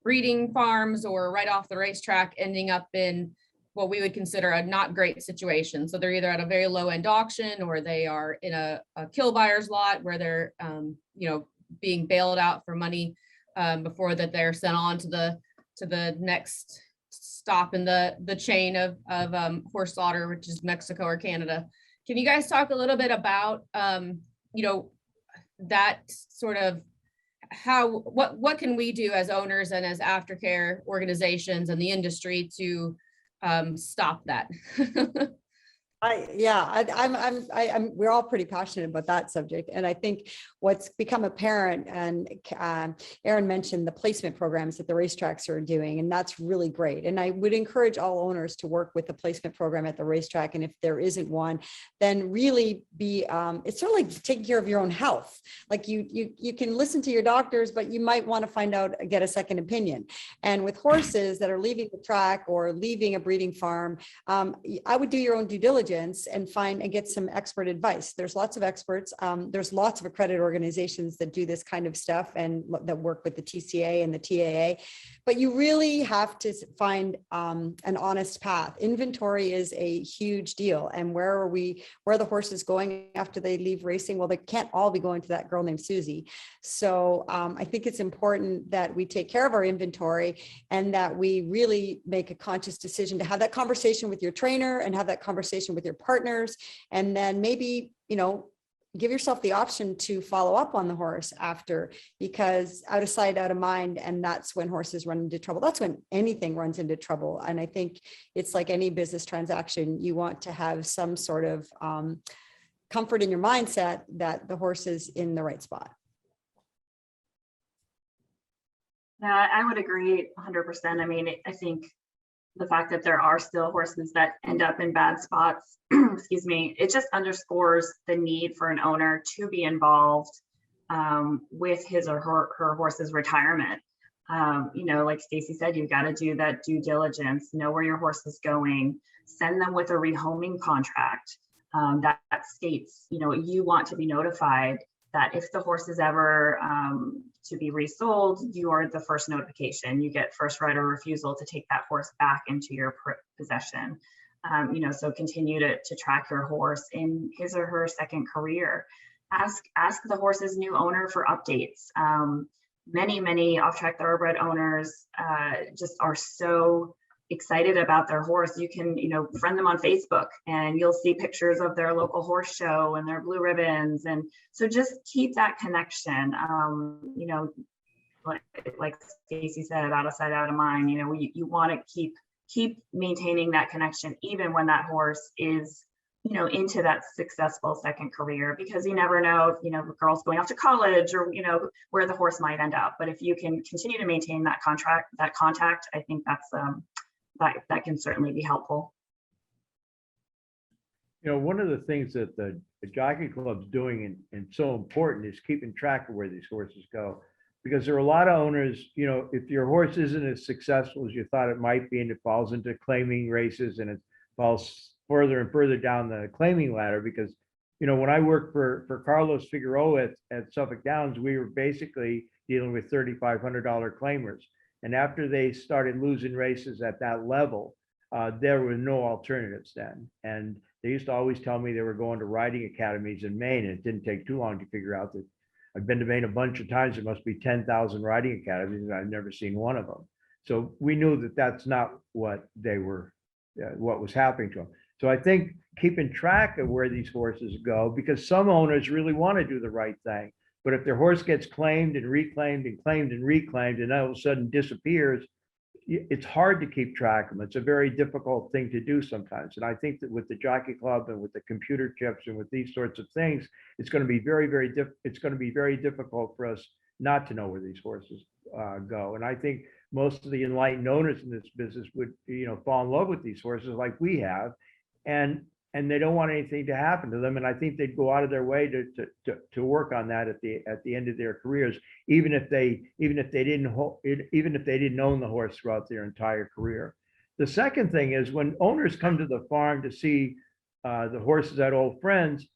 breeding farms or right off the racetrack ending up in what we would consider a not great situation. So they're either at a very low end auction or they are in a kill buyer's lot where they're being bailed out for money before that they're sent on to the next stop in the chain of horse slaughter, which is Mexico or Canada. Can you guys talk a little bit about that sort of what can we do as owners and as aftercare organizations and the industry to stop that? We're all pretty passionate about that subject. And I think what's become apparent, and Erin mentioned the placement programs that the racetracks are doing, and that's really great. And I would encourage all owners to work with the placement program at the racetrack. And if there isn't one, then really be, it's sort of like taking care of your own health. Like you can listen to your doctors, but you might want to get a second opinion. And with horses that are leaving the track or leaving a breeding farm, I would do your own due diligence and get some expert advice. There's lots of experts. There's lots of accredited organizations that do this kind of stuff and that work with the TCA and the TAA, but you really have to find an honest path. Inventory is a huge deal. And where are the horses going after they leave racing? Well, they can't all be going to that girl named Susie. So I think it's important that we take care of our inventory and that we really make a conscious decision to have that conversation with your trainer and have that conversation with your partners, and then maybe give yourself the option to follow up on the horse after, because out of sight, out of mind. And that's when horses run into trouble. That's when anything runs into trouble. And I think it's like any business transaction, you want to have some sort of comfort in your mindset that the horse is in the right spot. Yeah, I would agree 100%. I mean, I think the fact that there are still horses that end up in bad spots, excuse me, it just underscores the need for an owner to be involved with his or her horse's retirement. You know, like Stacie said, you've got to do that due diligence, know where your horse is going, send them with a rehoming contract that states, you know, you want to be notified that if the horse is ever to be resold, you are the first notification. You get first right of refusal to take that horse back into your possession. You know, so continue to track your horse in his or her second career. Ask the horse's new owner for updates. Many off-track thoroughbred owners just are so excited about their horse. You can, you know, friend them on Facebook and you'll see pictures of their local horse show and their blue ribbons. And so just keep that connection. You know, like Stacie said, out of sight, out of mind. You know, you want to keep maintaining that connection even when that horse is, you know, into that successful second career, because you never know if, you know, the girl's going off to college or, you know, where the horse might end up. But if you can continue to maintain that contact, I think that's that can certainly be helpful. You know, one of the things that the Jockey Club's doing and so important is keeping track of where these horses go, because there are a lot of owners, you know, if your horse isn't as successful as you thought it might be and it falls into claiming races and it falls further and further down the claiming ladder, because, you know, when I worked for Carlos Figueroa at Suffolk Downs, we were basically dealing with $3,500 claimers. And after they started losing races at that level, there were no alternatives then. And they used to always tell me they were going to riding academies in Maine, and it didn't take too long to figure out that I've been to Maine a bunch of times. There must be 10,000 riding academies, and I've never seen one of them. So we knew that that's not what they were, what was happening to them. So I think keeping track of where these horses go, because some owners really want to do the right thing. But if their horse gets claimed and reclaimed and claimed and reclaimed and all of a sudden disappears, it's hard to keep track of them. It's a very difficult thing to do sometimes. And I think that with the Jockey Club and with the computer chips and with these sorts of things, it's going to be very difficult for us not to know where these horses go. And I think most of the enlightened owners in this business would, you know, fall in love with these horses like we have, and they don't want anything to happen to them. And I think they'd go out of their way to work on that at the end of their careers, even if they didn't own the horse throughout their entire career. The second thing is when owners come to the farm to see the horses at Old Friends,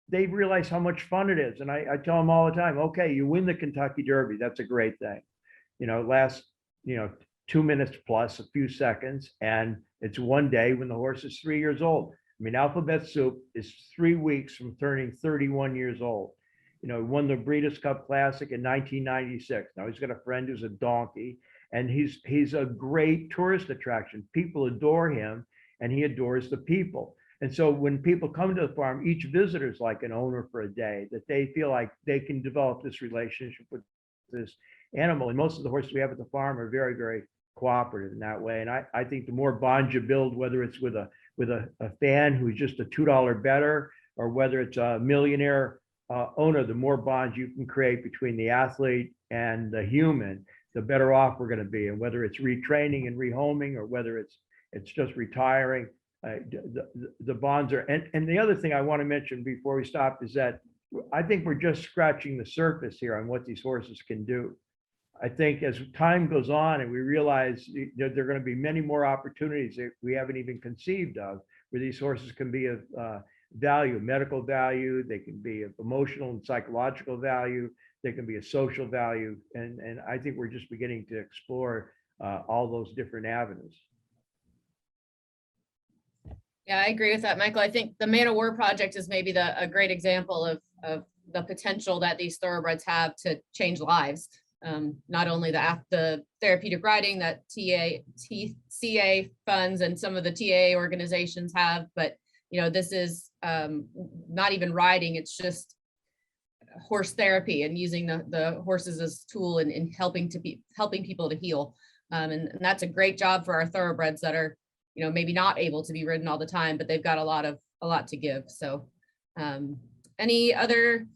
they realize how much fun it is. And I tell them all the time, okay, you win the Kentucky Derby. That's a great thing. You know, it lasts, you know, 2 minutes plus a few seconds. And it's one day when the horse is 3 years old. I mean, Alphabet Soup is 3 weeks from turning 31 years old. You know, he won the Breeders' Cup Classic in 1996. Now he's got a friend who's a donkey, and he's a great tourist attraction. People adore him, and he adores the people. And so when people come to the farm, each visitor is like an owner for a day, that they feel like they can develop this relationship with this animal. And most of the horses we have at the farm are very, very cooperative in that way. And I think the more bonds you build, whether it's with a fan who's just a $2 bettor, or whether it's a millionaire owner, the more bonds you can create between the athlete and the human, the better off we're going to be. And whether it's retraining and rehoming, or whether it's just retiring, the bonds are. And the other thing I want to mention before we stop is that I think we're just scratching the surface here on what these horses can do. I think as time goes on and we realize that there are going to be many more opportunities that we haven't even conceived of, where these horses can be of value, medical value, they can be of emotional and psychological value, they can be a social value. And I think we're just beginning to explore all those different avenues. Yeah, I agree with that, Michael. I think the Man of War project is maybe a great example of the potential that these thoroughbreds have to change lives. Not only the therapeutic riding that TCA funds and some of the TA organizations have, but, you know, this is not even riding. It's just horse therapy and using the horses as a tool in helping people to heal. And that's a great job for our thoroughbreds that are, maybe not able to be ridden all the time, but they've got a lot to give. So any other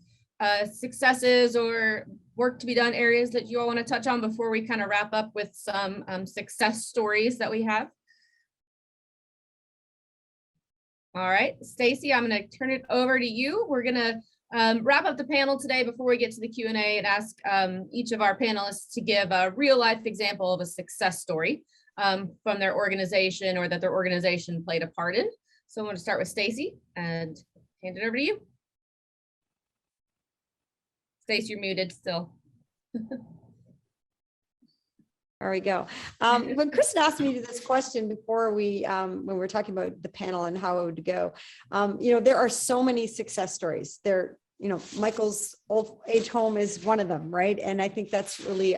successes or work to be done areas that you all want to touch on before we kind of wrap up with some success stories that we have? All right, Stacie, I'm going to turn it over to you. We're going to wrap up the panel today before we get to the Q&A and ask each of our panelists to give a real life example of a success story from their organization or that their organization played a part in. So I'm going to start with Stacie and hand it over to you. Stacie, you're muted still. There we go. When Kristin asked me this question before when we were talking about the panel and how it would go, there are so many success stories there. Michael's old age home is one of them, right? And I think that's really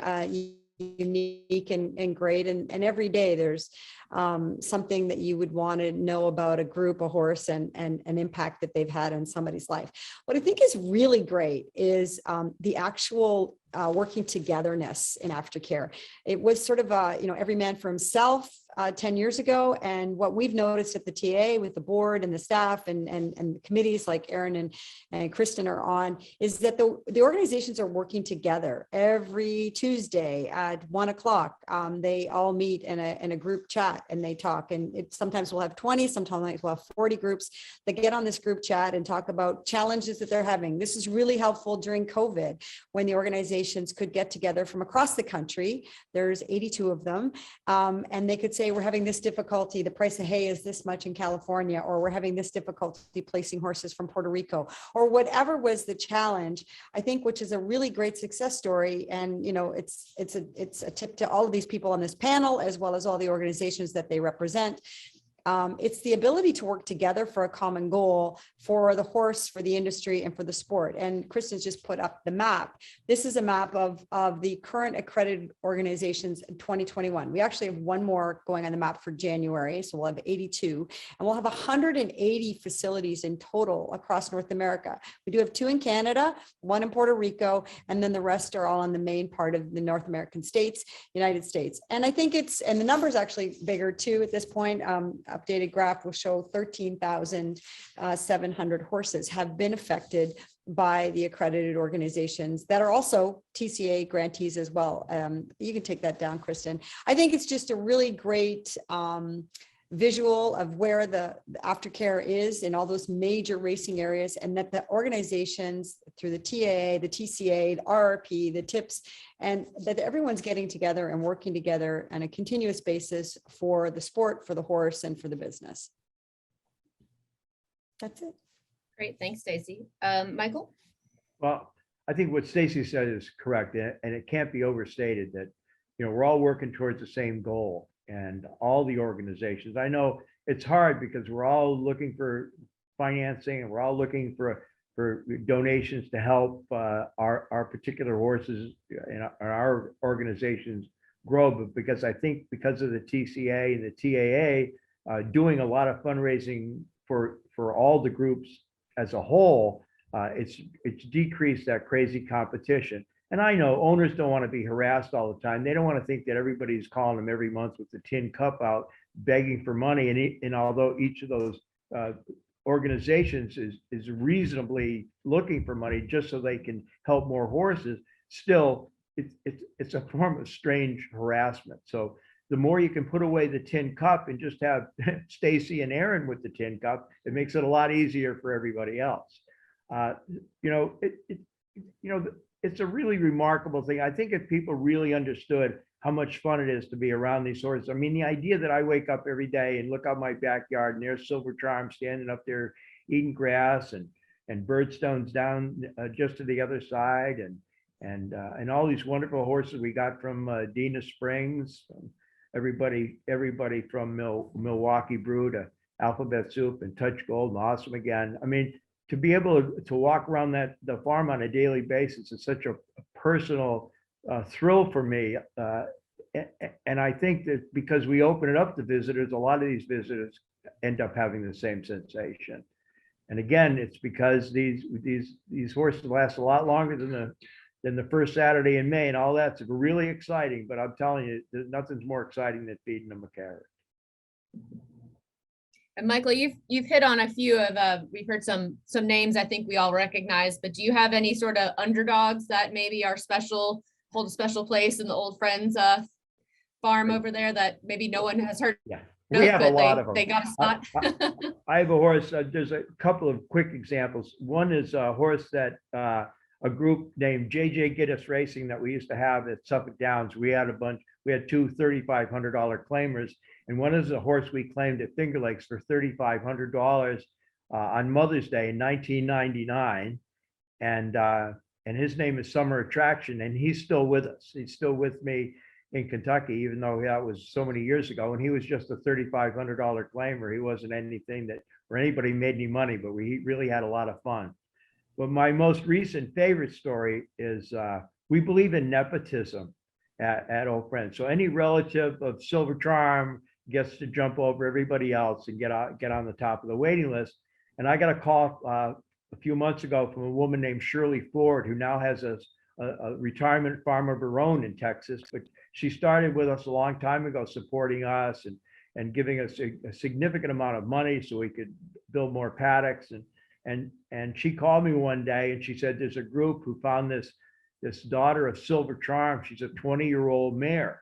unique and great. And every day there's something that you would want to know about a group, a horse, and an impact that they've had on somebody's life. What I think is really great is the actual working togetherness in aftercare. It was sort of every man for himself 10 years ago. And what we've noticed at the TA with the board and the staff and committees like Erin and Kristin are on is that the organizations are working together every Tuesday at 1 o'clock. They all meet in a group chat and they talk, and sometimes we'll have 20, sometimes we'll have 40 groups that get on this group chat and talk about challenges that they're having. This is really helpful during COVID when the organizations could get together from across the country. There's 82 of them, and they could say, we're having this difficulty, the price of hay is this much in California, or we're having this difficulty placing horses from Puerto Rico, or whatever was the challenge, I think, which is a really great success story. And it's a tip to all of these people on this panel, as well as all the organizations that they represent. It's the ability to work together for a common goal for the horse, for the industry, and for the sport. And Kristin's just put up the map. This is a map of the current accredited organizations in 2021. We actually have one more going on the map for January, so we'll have 82, and we'll have 180 facilities in total across North America. We do have 2 in Canada, 1 in Puerto Rico, and then the rest are all in the main part of the North American states, United States. And I think and the number is actually bigger too at this point. Updated graph will show 13,700 horses have been affected by the accredited organizations that are also TCA grantees as well. You can take that down, Kristin. I think it's just a really great visual of where the aftercare is in all those major racing areas, and that the organizations through the TAA, the TCA, the RRP, the TIPS, and that everyone's getting together and working together on a continuous basis for the sport, for the horse, and for the business. That's it. Great, thanks, Stacie. Michael? Well, I think what Stacie said is correct, and it can't be overstated that we're all working towards the same goal, and all the organizations. I know it's hard because we're all looking for financing, and we're all looking for donations to help our particular horses and our organizations grow. But because I think because of the TCA and the TAA doing a lot of fundraising for all the groups as a whole, it's decreased that crazy competition. And I know owners don't want to be harassed all the time. They don't want to think that everybody's calling them every month with the tin cup out, begging for money. And although each of those organizations is reasonably looking for money just so they can help more horses, still it's a form of strange harassment. So the more you can put away the tin cup and just have Stacie and Erin with the tin cup, it makes it a lot easier for everybody else. It's a really remarkable thing. I think if people really understood how much fun it is to be around these horses. I mean, the idea that I wake up every day and look out my backyard and there's Silver Charm standing up there eating grass, and Birdstone's down just to the other side, and all these wonderful horses we got from Dina Springs, everybody from Milwaukee Brew to Alphabet Soup and Touch Gold and Awesome Again. I mean, to be able to walk around the farm on a daily basis is such a personal thrill for me. And I think that because we open it up to visitors, a lot of these visitors end up having the same sensation. And again, it's because these horses last a lot longer than the first Saturday in May, and all that's really exciting. But I'm telling you, nothing's more exciting than feeding them a carrot. And Michael, you've hit on a few of we've heard some names I think we all recognize, but do you have any sort of underdogs that maybe are special, hold a special place in the Old Friends farm over there that maybe no one has heard? Yeah, we have a lot of them. They got a spot. I have a horse. There's a couple of quick examples. One is a horse that a group named JJ Giddis Racing that we used to have at Suffolk Downs. We had two $3,500 claimers. And one is a horse we claimed at Finger Lakes for $3,500 on Mother's Day in 1999. And his name is Summer Attraction, and he's still with us. He's still with me in Kentucky, even though that was so many years ago. And he was just a $3,500 claimer. He wasn't anything where anybody made any money, but we really had a lot of fun. But my most recent favorite story is we believe in nepotism at Old Friends. So any relative of Silver Charm gets to jump over everybody else and get on the top of the waiting list. And I got a call a few months ago from a woman named Shirley Ford, who now has a retirement farm of her own in Texas. But she started with us a long time ago, supporting us and giving us a significant amount of money so we could build more paddocks. And she called me one day and she said, there's a group who found this daughter of Silver Charm. She's a 20-year-old mare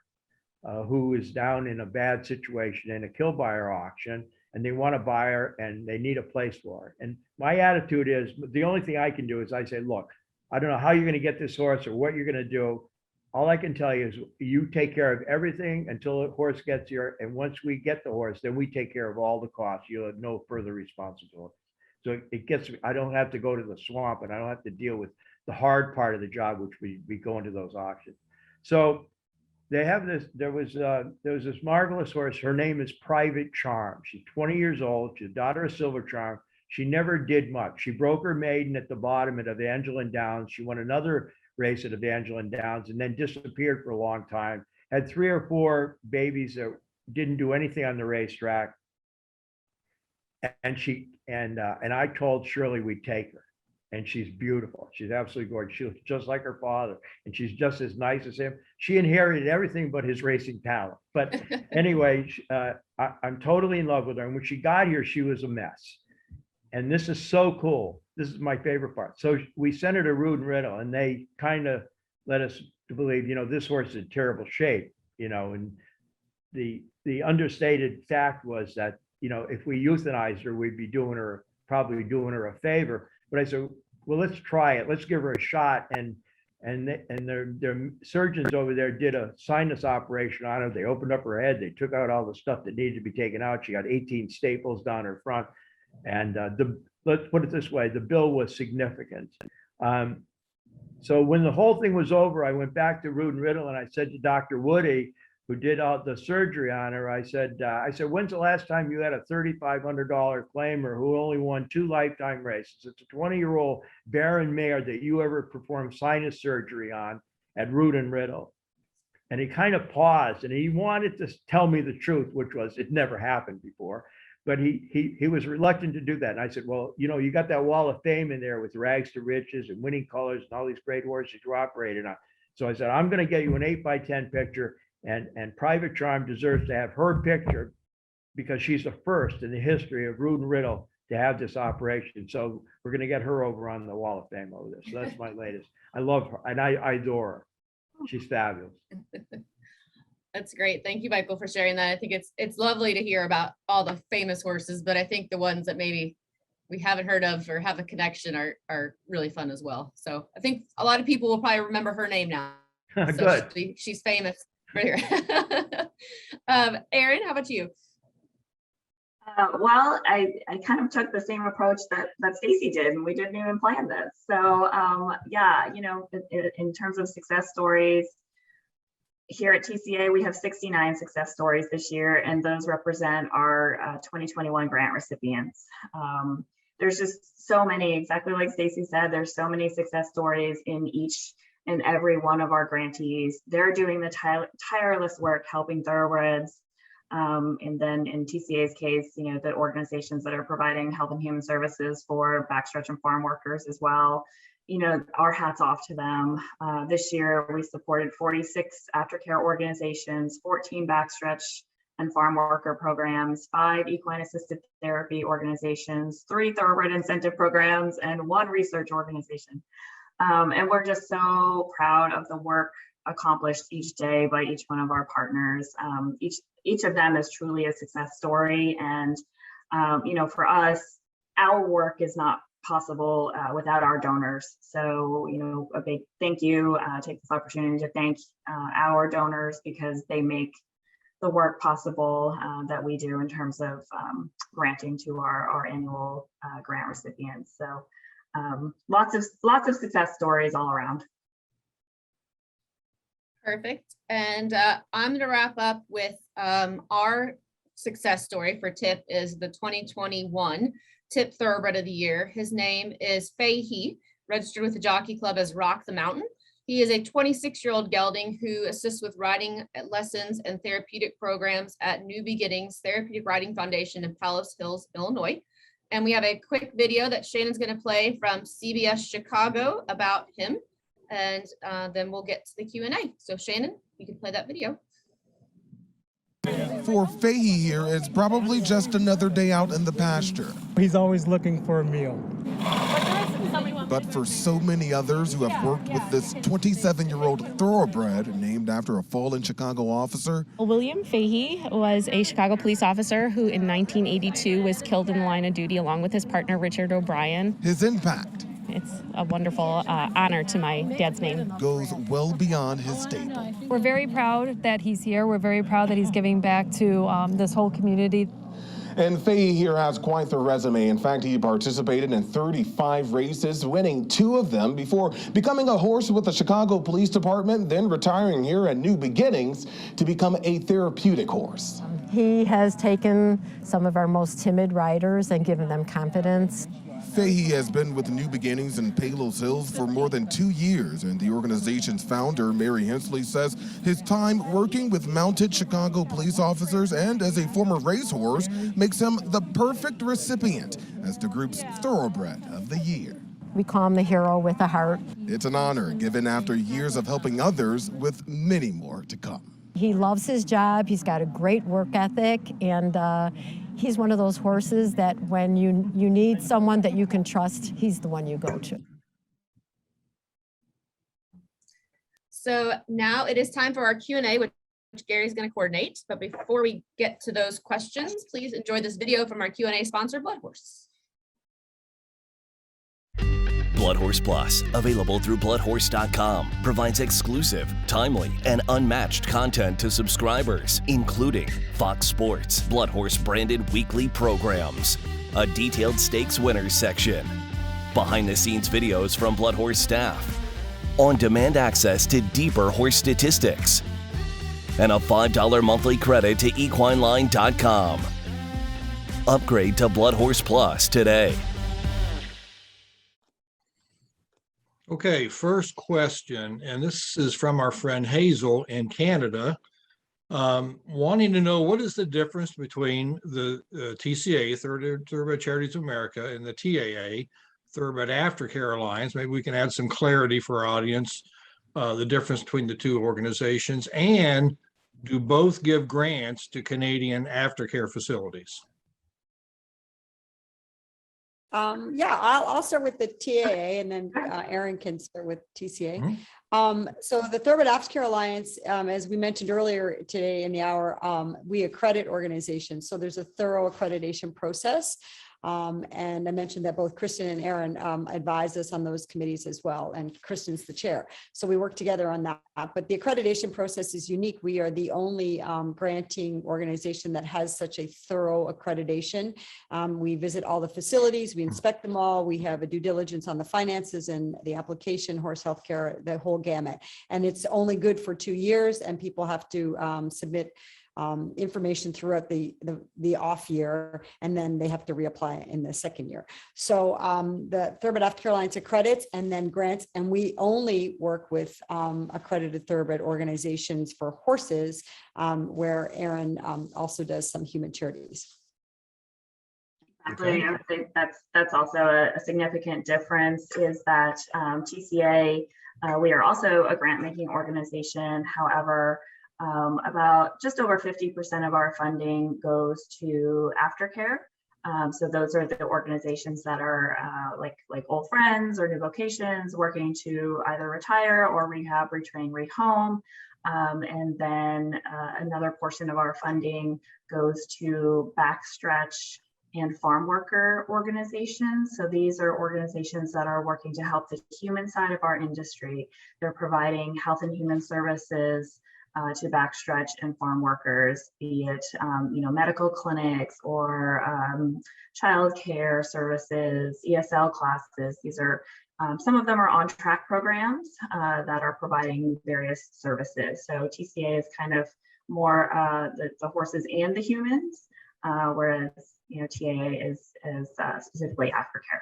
who is down in a bad situation in a kill buyer auction, and they want to buy her and they need a place for her. And my attitude is, the only thing I can do is I say, look, I don't know how you're going to get this horse or what you're going to do. All I can tell you is you take care of everything until the horse gets here. And once we get the horse, then we take care of all the costs. You'll have no further responsibility. So it gets me, I don't have to go to the swamp and I don't have to deal with the hard part of the job, which we go into those auctions. So they have this, there was this marvelous horse. Her name is Private Charm. She's 20 years old. She's a daughter of Silver Charm. She never did much. She broke her maiden at the bottom at Evangeline Downs. She won another race at Evangeline Downs and then disappeared for a long time. Had 3 or 4 babies that didn't do anything on the racetrack. And I told Shirley we'd take her. And she's beautiful. She's absolutely gorgeous. She looks just like her father, and she's just as nice as him. She inherited everything but his racing talent. But anyway, I'm totally in love with her. And when she got here, she was a mess. And this is so cool. This is my favorite part. So we sent her to Rood and Riddle, and they kind of led us to believe, this horse is in terrible shape, and the understated fact was that, if we euthanized her, we'd be probably doing her a favor. But I said, well, let's try it. Let's give her a shot. And their surgeons over there did a sinus operation on her. They opened up her head. They took out all the stuff that needed to be taken out. She got 18 staples down her front. And let's put it this way, the bill was significant. So when the whole thing was over, I went back to Rood and Riddle and I said to Dr. Woody, who did all the surgery on her, I said, when's the last time you had a $3,500 claimer who only won 2 lifetime races? It's a 20-year-old barren mare that you ever performed sinus surgery on at Rood and Riddle. And he kind of paused and he wanted to tell me the truth, which was it never happened before. But he was reluctant to do that. And I said, well, you got that wall of fame in there with Rags to Riches and Winning Colors and all these great horses you operated on. So I said, I'm going to get you an 8x10 picture. And Private Charm deserves to have her picture because she's the first in the history of Rood and Riddle to have this operation. So we're going to get her over on the wall of fame over there. So that's my latest. I love her and I adore her. She's fabulous. That's great. Thank you, Michael, for sharing that. I think it's lovely to hear about all the famous horses, but I think the ones that maybe we haven't heard of or have a connection are really fun as well. So I think a lot of people will probably remember her name now. So Good. She's famous. Right here. Erin, how about you? Well, I kind of took the same approach that Stacie did, and we didn't even plan this. So yeah, in terms of success stories, here at TCA, we have 69 success stories this year, and those represent our 2021 grant recipients. There's just so many, exactly like Stacie said, there's so many success stories in each and every one of our grantees. They're doing the tireless work helping thoroughbreds And then in TCA's case, the organizations that are providing health and human services for backstretch and farm workers as well, our hats off to them. This year, we supported 46 aftercare organizations, 14 backstretch and farm worker programs, 5 equine assisted therapy organizations, 3 thoroughbred incentive programs, and 1 research organization. And we're just so proud of the work accomplished each day by each one of our partners. Each of them is truly a success story. And, for us, our work is not possible without our donors. So, a big thank you. Take this opportunity to thank our donors, because they make the work possible that we do in terms of granting to our annual grant recipients. So lots of success stories all around. Perfect. And I'm going to wrap up with our success story for TIP is the 2021 TIP Thoroughbred of the Year. His name is Fahey, registered with the Jockey Club as Rock the Mountain. He is a 26-year-old gelding who assists with riding lessons and therapeutic programs at New Beginnings Therapeutic Riding Foundation in Palos Hills, Illinois. And we have a quick video that Shannon's going to play from CBS Chicago about him. And then we'll get to the Q&A. So Shannon, you can play that video. For Fahey here, it's probably just another day out in the pasture. He's always looking for a meal. But for so many others who have worked with this 27-year-old thoroughbred named after a fallen Chicago officer. William Fahey was a Chicago police officer who in 1982 was killed in the line of duty along with his partner, Richard O'Brien. His impact. It's a wonderful honor to my dad's name. Goes well beyond his stable. We're very proud that he's here. We're very proud that he's giving back to this whole community. And Fahey here has quite the resume. In fact, he participated in 35 races, winning 2 of them before becoming a horse with the Chicago Police Department, then retiring here at New Beginnings to become a therapeutic horse. He has taken some of our most timid riders and given them confidence. Fahey has been with New Beginnings in Palos Hills for more than 2 years, and the organization's founder, Mary Hensley, says his time working with mounted Chicago police officers and as a former racehorse makes him the perfect recipient as the group's Thoroughbred of the Year. We call him the hero with a heart. It's an honor given after years of helping others with many more to come. He loves his job, he's got a great work ethic, and he's one of those horses that when you need someone that you can trust, he's the one you go to. So now it is time for our Q&A, which Gary's going to coordinate. But before we get to those questions, please enjoy this video from our Q&A sponsor, Blood Horse. Blood Horse Plus, available through bloodhorse.com, provides exclusive, timely, and unmatched content to subscribers, including Fox Sports, Blood Horse branded weekly programs, a detailed stakes winners section, behind-the-scenes videos from Blood Horse staff, on-demand access to deeper horse statistics, and a $5 monthly credit to equineline.com. Upgrade to Blood Horse Plus today. Okay, first question, and this is from our friend Hazel in Canada, wanting to know what is the difference between the TCA, Thoroughbred Charities of America, and the TAA, Thoroughbred Aftercare Alliance. Maybe we can add some clarity for our audience, the difference between the two organizations, and do both give grants to Canadian aftercare facilities? Yeah, I'll start with the TAA, and then Erin can start with TCA. So the Thoroughbred Aftercare Alliance, as we mentioned earlier today in the hour, we accredit organizations. So there's a thorough accreditation process. And I mentioned that both Kristin and Erin advise us on those committees as well, and Kristin's the chair. So we work together on that. But the accreditation process is unique. We are the only granting organization that has such a thorough accreditation. We visit all the facilities, we inspect them all, we have a due diligence on the finances and the application, horse healthcare, the whole gamut. And it's only good for 2 years, and people have to submit information throughout the off year, and then they have to reapply in the second year. So the Thoroughbred Aftercare Alliance accredits and then grants, and we only work with accredited Thoroughbred organizations for horses, where Erin also does some human charities. Exactly. I would think that's also a significant difference, is that TCA, we are also a grant making organization. However, about just over 50% of our funding goes to aftercare. So those are the organizations that are like Old Friends or New Vocations, working to either retire or rehab, retrain, rehome. And then another portion of our funding goes to backstretch and farm worker organizations. So these are organizations that are working to help the human side of our industry. They're providing health and human services to backstretch and farm workers, be it medical clinics or childcare services, ESL classes. These are some of them are on-track programs that are providing various services. So TCA is kind of more the horses and the humans, whereas TAA is specifically aftercare.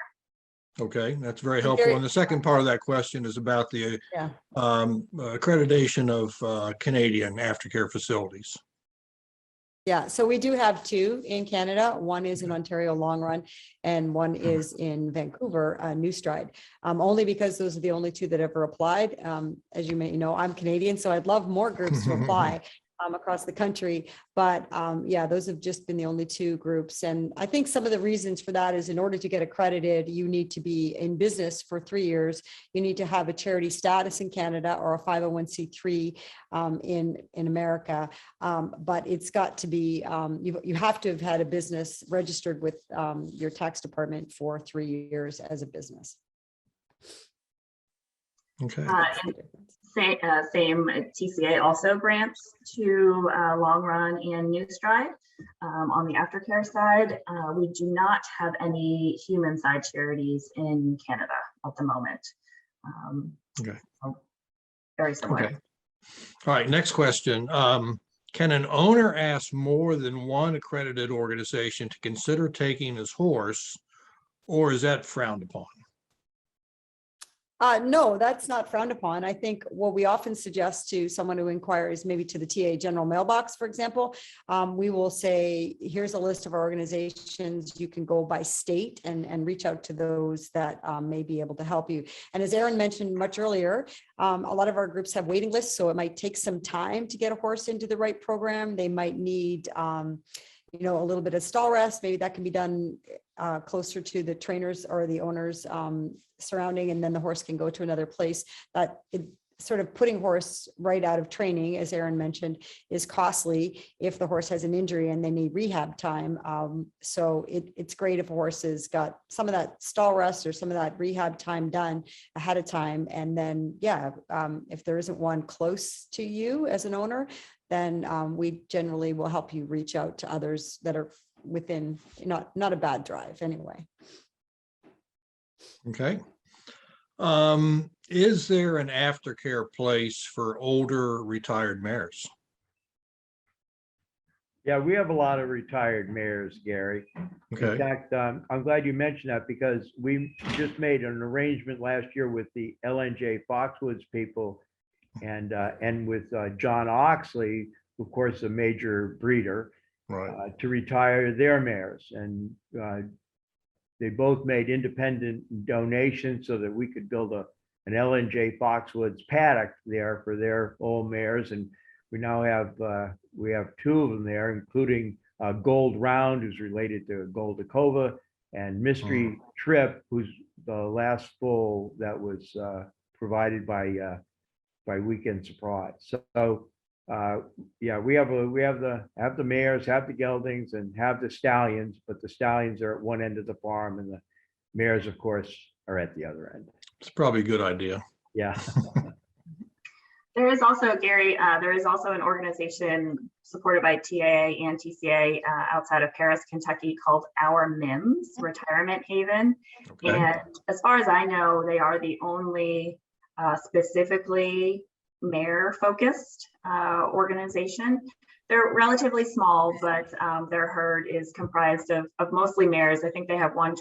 Okay, that's very helpful. And the second part of that question is about the accreditation of Canadian aftercare facilities. Yeah, so we do have two in Canada. One is in Ontario Long Run, and one is in Vancouver, New Stride. Only because those are the only two that ever applied. As you may know, I'm Canadian, so I'd love more groups to apply across the country. But yeah, those have just been the only two groups. And I think some of the reasons for that is, in order to get accredited, you need to be in business for 3 years. You need to have a charity status in Canada or a 501c3 in America. But it's got to be, you have to have had a business registered with your tax department for 3 years as a business. Okay. Same TCA also grants to Long Run and New Stride. On the aftercare side, we do not have any human side charities in Canada at the moment. Okay. So very similar. Okay. All right, next question. Can an owner ask more than one accredited organization to consider taking his horse, or is that frowned upon? No, that's not frowned upon. I think what we often suggest to someone who inquires, maybe to the TA general mailbox, for example, we will say, here's a list of our organizations. You can go by state and reach out to those that may be able to help you. And as Erin mentioned much earlier, a lot of our groups have waiting lists, so it might take some time to get a horse into the right program. They might need a little bit of stall rest. Maybe that can be done closer to the trainers or the owners surrounding, and then the horse can go to another place. That sort of putting horse right out of training, as Erin mentioned, is costly if the horse has an injury and they need rehab time. So it's great if a horse has got some of that stall rest or some of that rehab time done ahead of time. And then, if there isn't one close to you as an owner, then we generally will help you reach out to others that are within not a bad drive anyway. Okay. Is there an aftercare place for older retired mares? Yeah, we have a lot of retired mares, Gary. Okay. In fact, I'm glad you mentioned that, because we just made an arrangement last year with the LNJ Foxwoods people and with John Oxley, of course, a major breeder, right, to retire their mares. And they both made independent donations so that we could build an LNJ Foxwoods paddock there for their old mares. And we now have we have two of them there, including Gold Round, who's related to Goldakova, and Mystery Trip, who's the last foal that was provided by Weekend Surprise. So yeah, we have the mares, have the geldings, and have the stallions, but the stallions are at one end of the farm and the mares, of course, are at the other end. It's probably a good idea. Yeah. There is also, Gary, there is also an organization supported by TAA and TCA outside of Paris, Kentucky, called Our MIMS Retirement Haven. Okay. And as far as I know, they are the only specifically mare-focused organization. They're relatively small, but their herd is comprised of mostly mares. I think they have one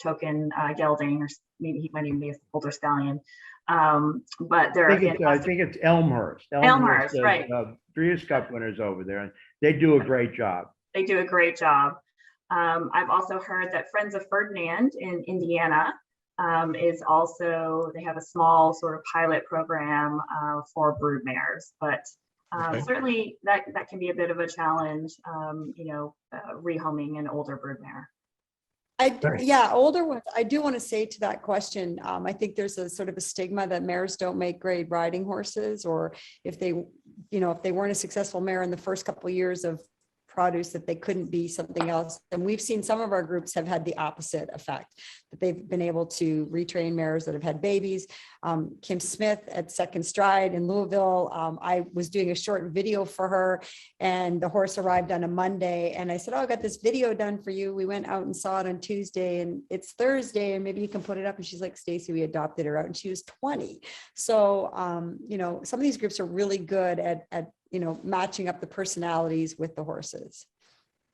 token gelding, or maybe he might even be a older stallion. But they're I think it's Elmhurst. Elmhurst, right? Breeders' Cup winners over there, and they do a great job. They do a great job. I've also heard that Friends of Ferdinand in Indiana is also, they have a small sort of pilot program for brood mares, but certainly that can be a bit of a challenge, rehoming an older brood mare. Older ones. I do want to say to that question, I think there's a sort of a stigma that mares don't make great riding horses, or if they weren't a successful mare in the first couple of years of produce, that they couldn't be something else. And we've seen some of our groups have had the opposite effect, that they've been able to retrain mares that have had babies. Kim Smith at Second Stride in Louisville, I was doing a short video for her, and the horse arrived on a Monday, and I said, I got this video done for you. We went out and saw it on Tuesday, and it's Thursday, and maybe you can put it up. And she's like, Stacie, we adopted her out, and she was 20. So some of these groups are really good at matching up the personalities with the horses.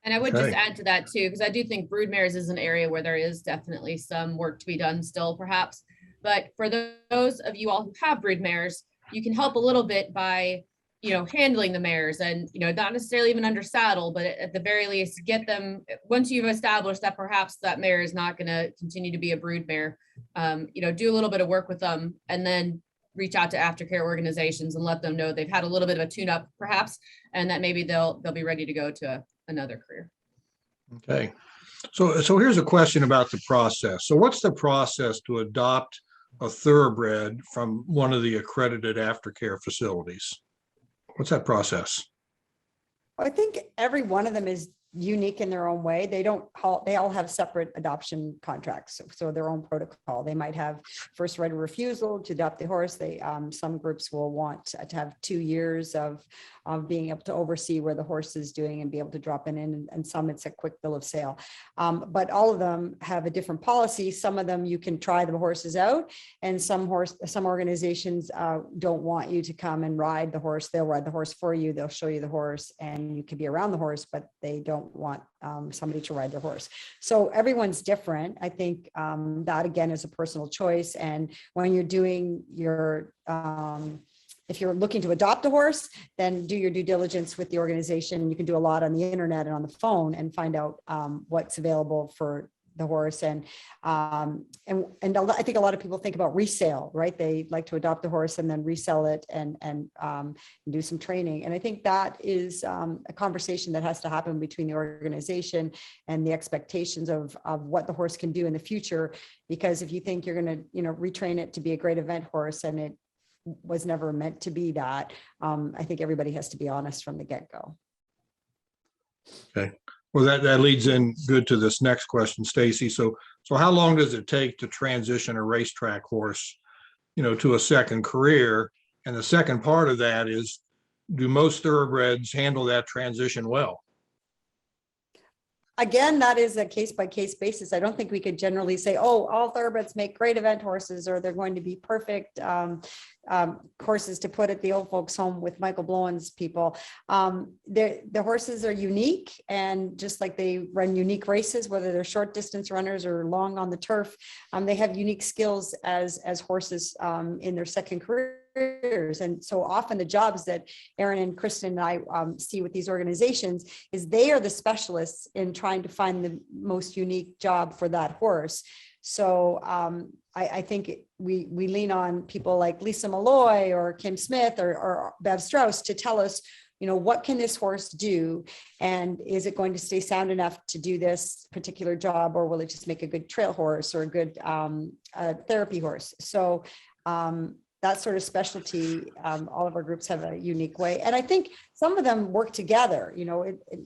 And I would just add to that too, because I do think brood mares is an area where there is definitely some work to be done still, perhaps. But for those of you all who have brood mares, you can help a little bit by, handling the mares, and, not necessarily even under saddle, but at the very least, get them, once you've established that perhaps that mare is not going to continue to be a brood mare, do a little bit of work with them, and then reach out to aftercare organizations and let them know they've had a little bit of a tune-up perhaps, and that maybe they'll be ready to go to another career. Okay. So here's a question about the process. So what's the process to adopt a thoroughbred from one of the accredited aftercare facilities? What's that process? I think every one of them is unique in their own way. They all have separate adoption contracts, so their own protocol. They might have first right of refusal to adopt the horse. Some groups will want to have 2 years of being able to oversee where the horse is doing and be able to drop in, and some it's a quick bill of sale. But all of them have a different policy. Some of them you can try the horses out, and some organizations don't want you to come and ride the horse. They'll ride the horse for you. They'll show you the horse, and you can be around the horse, but they don't want somebody to ride their horse. So everyone's different. I think that again is a personal choice. And when you're doing your if you're looking to adopt a horse, then do your due diligence with the organization. You can do a lot on the internet and on the phone and find out what's available for the horse. And I think a lot of people think about resale, right? They like to adopt the horse and then resell it and do some training. And I think that is a conversation that has to happen between the organization and the expectations of what the horse can do in the future. Because if you think you're going to, retrain it to be a great event horse and it was never meant to be that, I think everybody has to be honest from the get-go. Okay. Well, that leads in good to this next question, Stacie. So how long does it take to transition a racetrack horse, to a second career? And the second part of that is, do most thoroughbreds handle that transition well? Again, that is a case-by-case basis. I don't think we could generally say, all thoroughbreds make great event horses, or they're going to be perfect horses to put at the old folks home with Michael Blowen's people. The horses are unique, and just like they run unique races, whether they're short distance runners or long on the turf, they have unique skills as horses in their second careers. And so often the jobs that Erin and Kristin and I see with these organizations is they are the specialists in trying to find the most unique job for that horse. So I think we lean on people like Lisa Malloy or Kim Smith or Bev Strauss to tell us, what can this horse do? And is it going to stay sound enough to do this particular job, or will it just make a good trail horse or a good therapy horse? So that sort of specialty, all of our groups have a unique way. And I think some of them work together.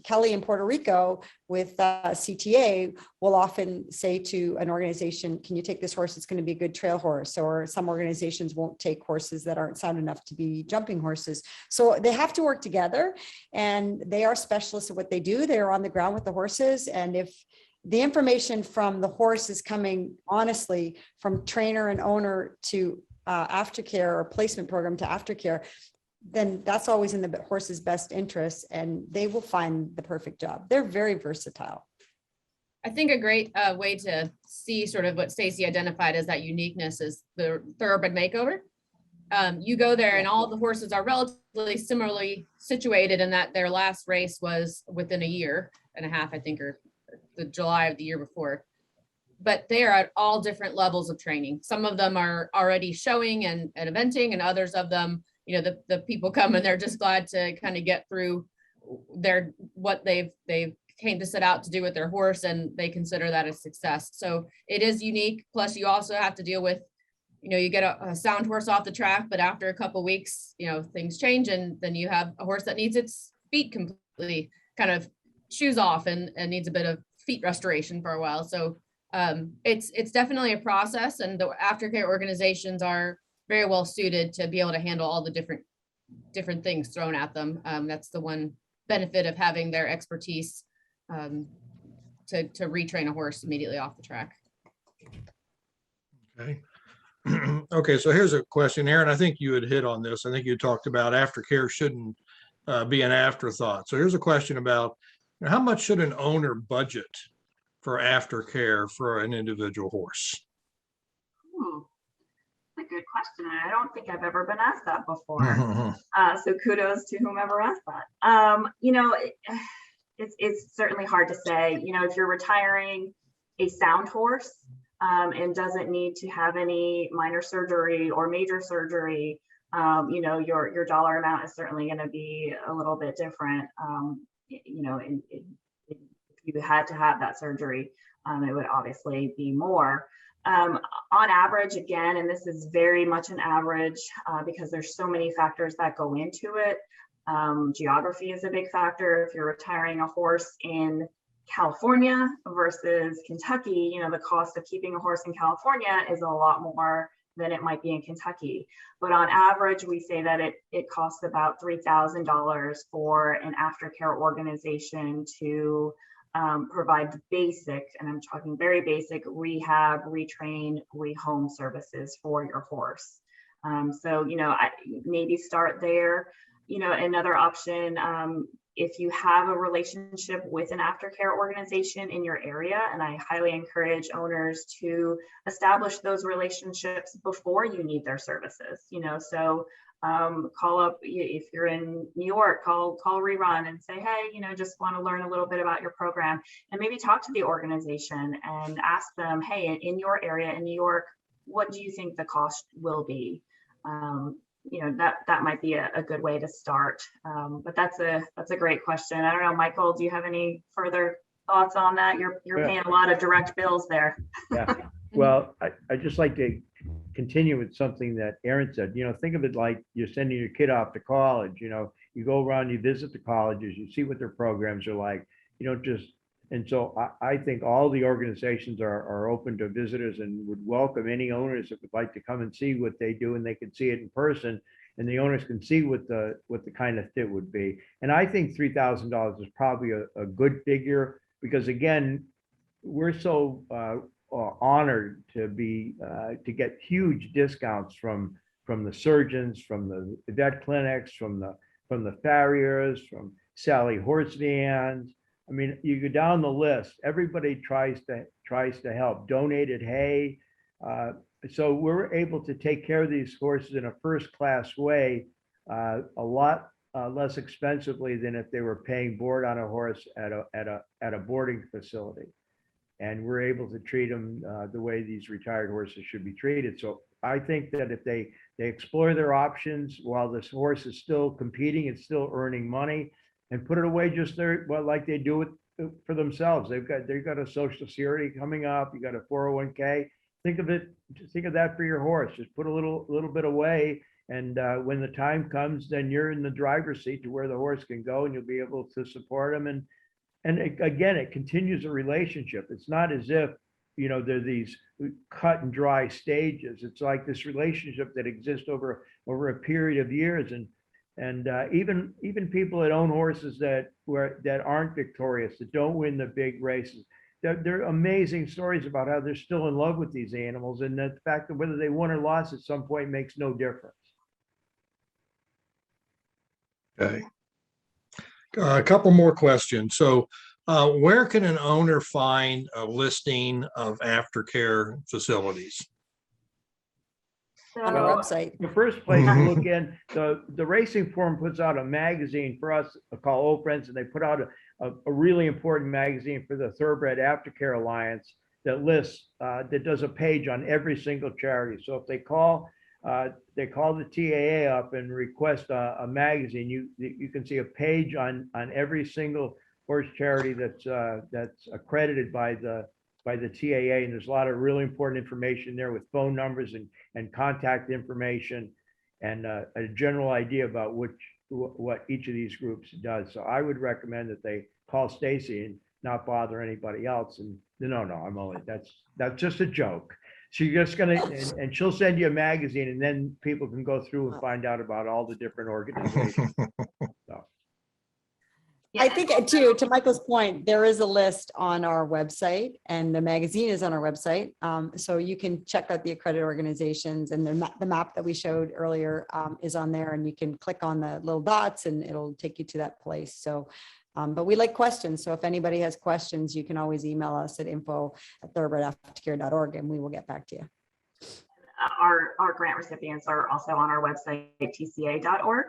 Kelly in Puerto Rico with CTA will often say to an organization, can you take this horse? It's going to be a good trail horse. Or some organizations won't take horses that aren't sound enough to be jumping horses. So they have to work together, and they are specialists at what they do. They're on the ground with the horses. And if the information from the horse is coming honestly from trainer and owner to aftercare or placement program to aftercare, then that's always in the horse's best interest, and they will find the perfect job. They're very versatile. I think a great way to see sort of what Stacie identified as that uniqueness is the Thoroughbred Makeover. You go there and all the horses are relatively similarly situated in that their last race was within a year and a half, I think, or the July of the year before. But they are at all different levels of training. Some of them are already showing and eventing, and others of them, you know, the people come and they're just glad to kind of get through what they've came to set out to do with their horse, and they consider that a success. So it is unique. Plus you also have to deal with, you know, you get a sound horse off the track, but after a couple of weeks, you know, things change, and then you have a horse that needs its feet completely kind of shoes off and needs a bit of feet restoration for a while. So it's definitely a process, and the aftercare organizations are very well suited to be able to handle all the different things thrown at them. That's the one benefit of having their expertise to retrain a horse immediately off the track. Okay. Okay, so here's a question, Erin. I think you had hit on this. I think you talked about aftercare shouldn't be an afterthought. So here's a question about, you know, how much should an owner budget for aftercare for an individual horse? That's a good question. I don't think I've ever been asked that before. So kudos to whomever asked that. You know, it's certainly hard to say. You know, if you're retiring a sound horse and doesn't need to have any minor surgery or major surgery, you know, your dollar amount is certainly going to be a little bit different. You know, if you had to have that surgery, it would obviously be more. On average, again, and this is very much an average because there's so many factors that go into it. Geography is a big factor. If you're retiring a horse in California versus Kentucky, you know, the cost of keeping a horse in California is a lot more than it might be in Kentucky. But on average, we say that it costs about $3,000 for an aftercare organization to provide basic, and I'm talking very basic, rehab, retrain, rehome services for your horse. So, you know, maybe start there. You know, another option, if you have a relationship with an aftercare organization in your area, and I highly encourage owners to establish those relationships before you need their services, you know, so call up, if you're in New York, call Rerun and say, hey, you know, just want to learn a little bit about your program, and maybe talk to the organization and ask them, hey, in your area in New York, what do you think the cost will be? You know, that might be a good way to start. But that's a great question. I don't know, Michael, do you have any further thoughts on that? You're paying a lot of direct bills there. Yeah. Well, I just like to continue with something that Erin said. You know, think of it like you're sending your kid off to college. You know, you go around, you visit the colleges, you see what their programs are like. You don't just, and so I think all the organizations are open to visitors and would welcome any owners that would like to come and see what they do, and they can see it in person, and the owners can see what the kind of fit would be. And I think $3,000 is probably a good figure, because again, we're so honored to be to get huge discounts from the surgeons, from the vet clinics, from the farriers, from Sally Horse Vans. I mean, you go down the list, everybody tries to help, donated hay. So we're able to take care of these horses in a first-class way, a lot less expensively than if they were paying board on a horse at a boarding facility. And we're able to treat them the way these retired horses should be treated. So I think that if they explore their options while this horse is still competing, it's still earning money, and put it away just there, well, like they do it for themselves. They've got a Social Security coming up. You got a 401k. Think of that for your horse. Just put a little bit away, and when the time comes, then you're in the driver's seat to where the horse can go, and you'll be able to support them. And again, it continues a relationship. It's not as if, you know, there are these cut and dry stages. It's like this relationship that exists over a period of years. And even people that own horses that aren't victorious, that don't win the big races, they're amazing stories about how they're still in love with these animals, and the fact that whether they won or lost at some point makes no difference. Okay. A couple more questions. So where can an owner find a listing of aftercare facilities? On our website. The first place to look in, the Racing Forum puts out a magazine for us called Old Friends, and they put out a really important magazine for the Thoroughbred Aftercare Alliance that lists, that does a page on every single charity. So if they call the TAA up and request a magazine, you can see a page on every single horse charity that's accredited by the TAA, and there's a lot of really important information there with phone numbers and contact information and a general idea about what each of these groups does. So I would recommend that they call Stacie and not bother anybody else. And no, that's just a joke. She's just gonna, and she'll send you a magazine, and then people can go through and find out about all the different organizations. So. I think to Michael's point, there is a list on our website, and the magazine is on our website. So you can check out the accredited organizations, and the map that we showed earlier is on there, and you can click on the little dots and it'll take you to that place. So, but we like questions. So if anybody has questions, you can always email us at info@thoroughbredaftercare.org, and we will get back to you. Our grant recipients are also on our website, tca.org.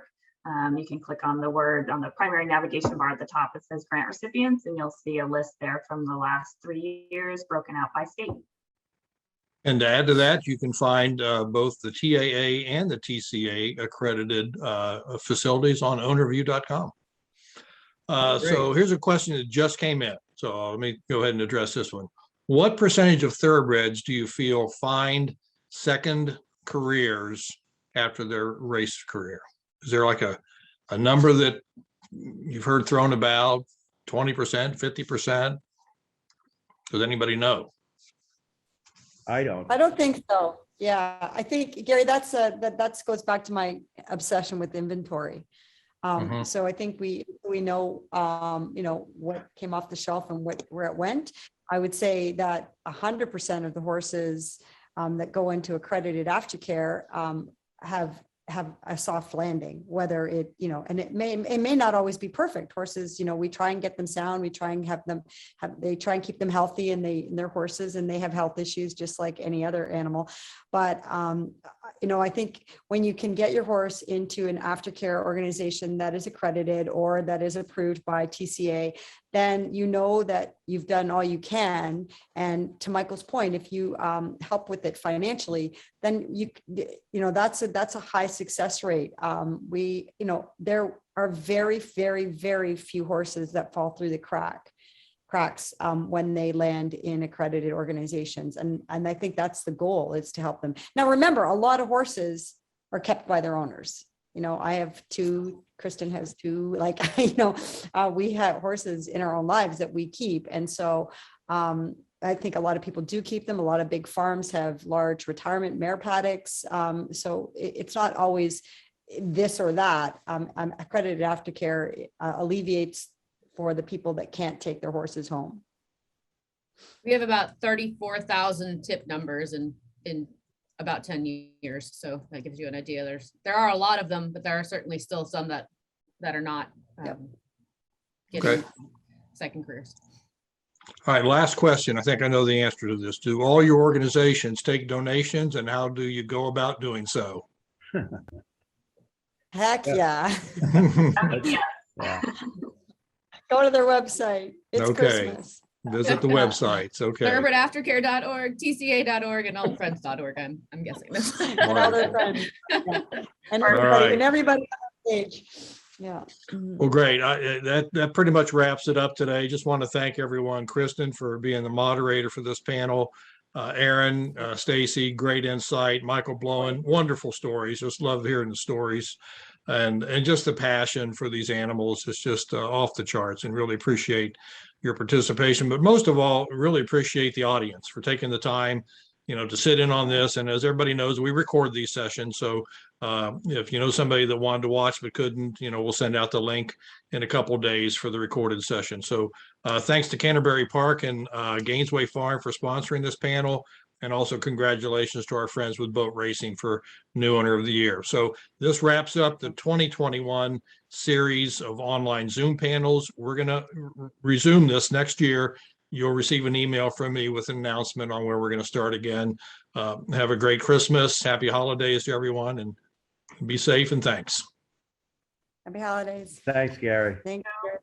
You can click on the word on the primary navigation bar at the top. It says grant recipients, and you'll see a list there from the last 3 years broken out by state. And to add to that, you can find both the TAA and the TCA accredited facilities on ownerview.com. So here's a question that just came in. So let me go ahead and address this one. What percentage of thoroughbreds do you feel find second careers after their race career? Is there like a number that you've heard thrown about? 20%, 50%? Does anybody know? I don't think so. Yeah, I think, Gary, that goes back to my obsession with inventory. So I think we know, what came off the shelf and where it went. I would say that 100% of the horses that go into accredited aftercare have a soft landing, whether it, and it may not always be perfect. Horses, we try and get them sound. We try and they try and keep them healthy, and they're horses, and they have health issues just like any other animal. But, I think when you can get your horse into an aftercare organization that is accredited or that is approved by TCA, then you know that you've done all you can. And to Michael's point, if you help with it financially, then that's a high success rate. There are very, very, very few horses that fall through the cracks when they land in accredited organizations. And I think that's the goal, is to help them. Now, remember, a lot of horses are kept by their owners. I have two, Kristin has two, we have horses in our own lives that we keep. And so I think a lot of people do keep them. A lot of big farms have large retirement mare paddocks. So it's not always this or that. Accredited aftercare alleviates for the people that can't take their horses home. We have about 34,000 tip numbers in about 10 years. So that gives you an idea. There are a lot of them, but there are certainly still some that are not getting second careers. All right, last question. I think I know the answer to this. Do all your organizations take donations, and how do you go about doing so? Heck yeah. Yeah. Go to their website. It's Christmas. Visit the websites. Okay. Thoroughbredaftercare.org, TCA.org, and allfriends.org. I'm guessing. And all their friends. Yeah. And everybody on the page. Yeah. Well, great. That pretty much wraps it up today. Just want to thank everyone. Kristin for being the moderator for this panel. Erin, Stacie, great insight. Michael Blowen, wonderful stories. Just love hearing the stories. And just the passion for these animals is just off the charts, and really appreciate your participation. But most of all, really appreciate the audience for taking the time to sit in on this. And as everybody knows, we record these sessions. So if you know somebody that wanted to watch but couldn't, we'll send out the link in a couple of days for the recorded session. So thanks to Canterbury Park and Gainesway Farm for sponsoring this panel. And also congratulations to our friends with Boat Racing for New Owner of the Year. So this wraps up the 2021 series of online Zoom panels. We're going to resume this next year. You'll receive an email from me with an announcement on where we're going to start again. Have a great Christmas. Happy holidays to everyone, and be safe, and thanks. Happy holidays. Thanks, Gary. Thank you.